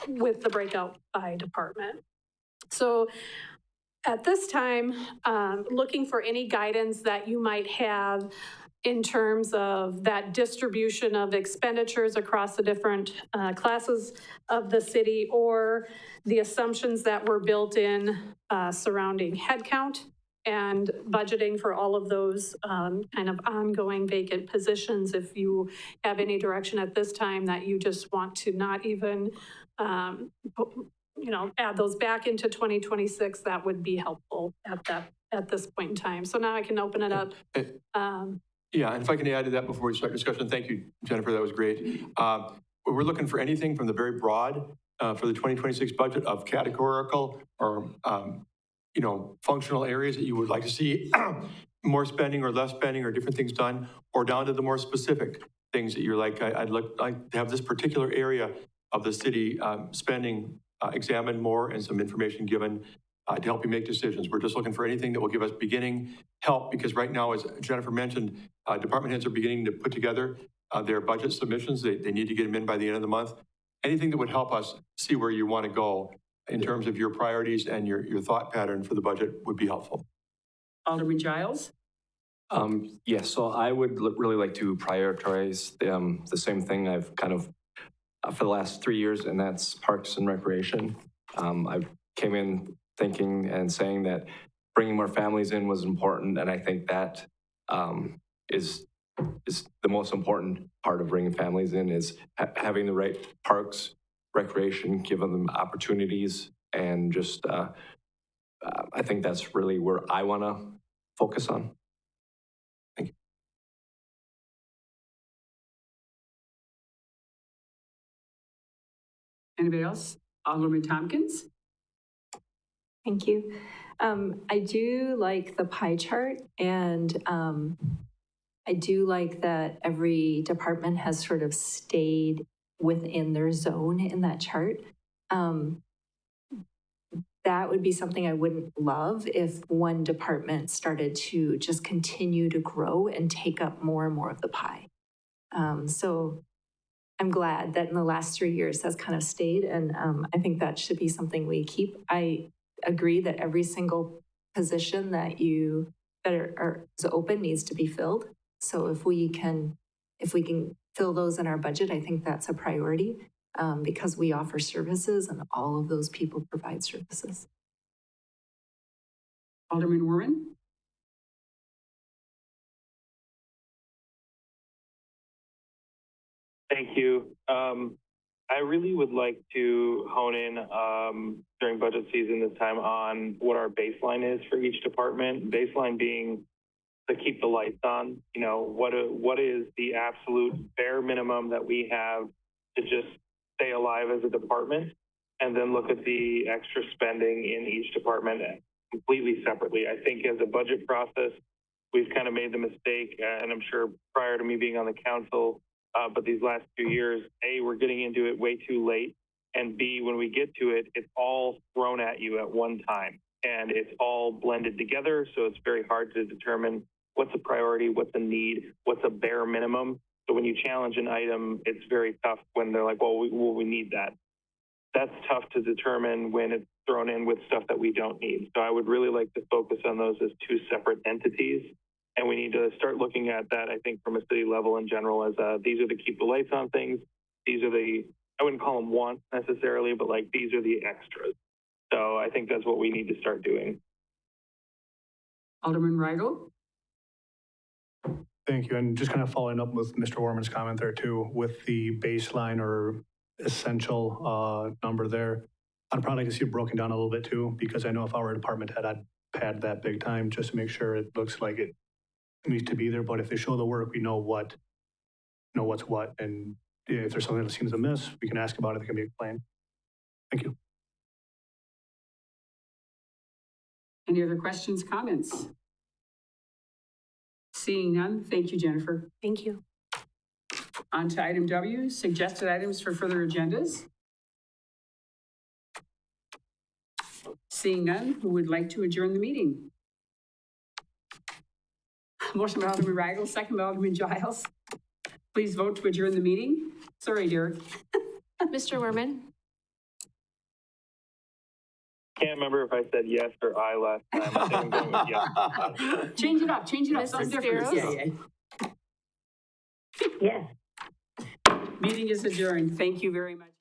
with the breakout by department. So at this time, looking for any guidance that you might have in terms of that distribution of expenditures across the different classes of the city, or the assumptions that were built in surrounding headcount and budgeting for all of those kind of ongoing vacant positions. If you have any direction at this time that you just want to not even add those back into 2026, that would be helpful at this point in time. So now I can open it up. Yeah, and if I can add to that before we start discussion, thank you, Jennifer, that was great. We're looking for anything from the very broad for the 2026 budget of categorical or functional areas that you would like to see more spending or less spending or different things done, or down to the more specific things that you're like, I'd like to have this particular area of the city spending examined more and some information given to help you make decisions. We're just looking for anything that will give us beginning help, because right now, as Jennifer mentioned, department heads are beginning to put together their budget submissions. They need to get them in by the end of the month. Anything that would help us see where you want to go in terms of your priorities and your thought pattern for the budget would be helpful. Alderman Giles? Yes, so I would really like to prioritize the same thing I've kind of for the last 3 years, and that's parks and recreation. I came in thinking and saying that bringing more families in was important, and I think that is the most important part of bringing families in, is having the right parks, recreation, giving them opportunities, and just I think that's really where I want to focus on. Thank you. Anybody else? Alderman Tompkins? Thank you. I do like the pie chart, and I do like that every department has sort of stayed within their zone in that chart. that would be something I wouldn't love if one department started to just continue to grow and take up more and more of the pie. So I'm glad that in the last 3 years that's kind of stayed, and I think that should be something we keep. I agree that every single position that is open needs to be filled. So if we can fill those in our budget, I think that's a priority because we offer services and all of those people provide services. Alderman Werman? Thank you. I really would like to hone in during budget season this time on what our baseline is for each department. Baseline being to keep the lights on. You know, what is the absolute bare minimum that we have to just stay alive as a department, and then look at the extra spending in each department completely separately. I think as a budget process, we've kind of made the mistake, and I'm sure prior to me being on the council, but these last 2 years, A, we're getting into it way too late, and B, when we get to it, it's all thrown at you at one time, and it's all blended together, so it's very hard to determine what's a priority, what's a need, what's a bare minimum. So when you challenge an item, it's very tough when they're like, well, we need that. That's tough to determine when it's thrown in with stuff that we don't need. So I would really like to focus on those as two separate entities. And we need to start looking at that, I think, from a city level in general, as these are the keep the lights on things. These are I wouldn't call them wants necessarily, but like these are the extras. So I think that's what we need to start doing. Alderman Weigel? Thank you. And just kind of following up with Mr. Warman's comment there too, with the baseline or essential number there, I'd probably like to see it broken down a little bit too, because I know if our department had, I'd pad that big time just to make sure it looks like it needs to be there. But if they show the work, we know what's what. And if there's something that seems amiss, we can ask about it. It can be explained. Thank you. Any other questions, comments? Seeing none, thank you, Jennifer. Thank you. On to item W, suggested items for further agendas. Seeing none, who would like to adjourn the meeting? Motion by Alderman Weigel, second by Alderman Giles. Please vote to adjourn the meeting. Sorry, Derek. Mr. Werman? Can't remember if I said yes or I last time. I think I'm going with yes. Change it up. Mrs. Something different. Speros? Yeah. Meeting is adjourned. Thank you very much.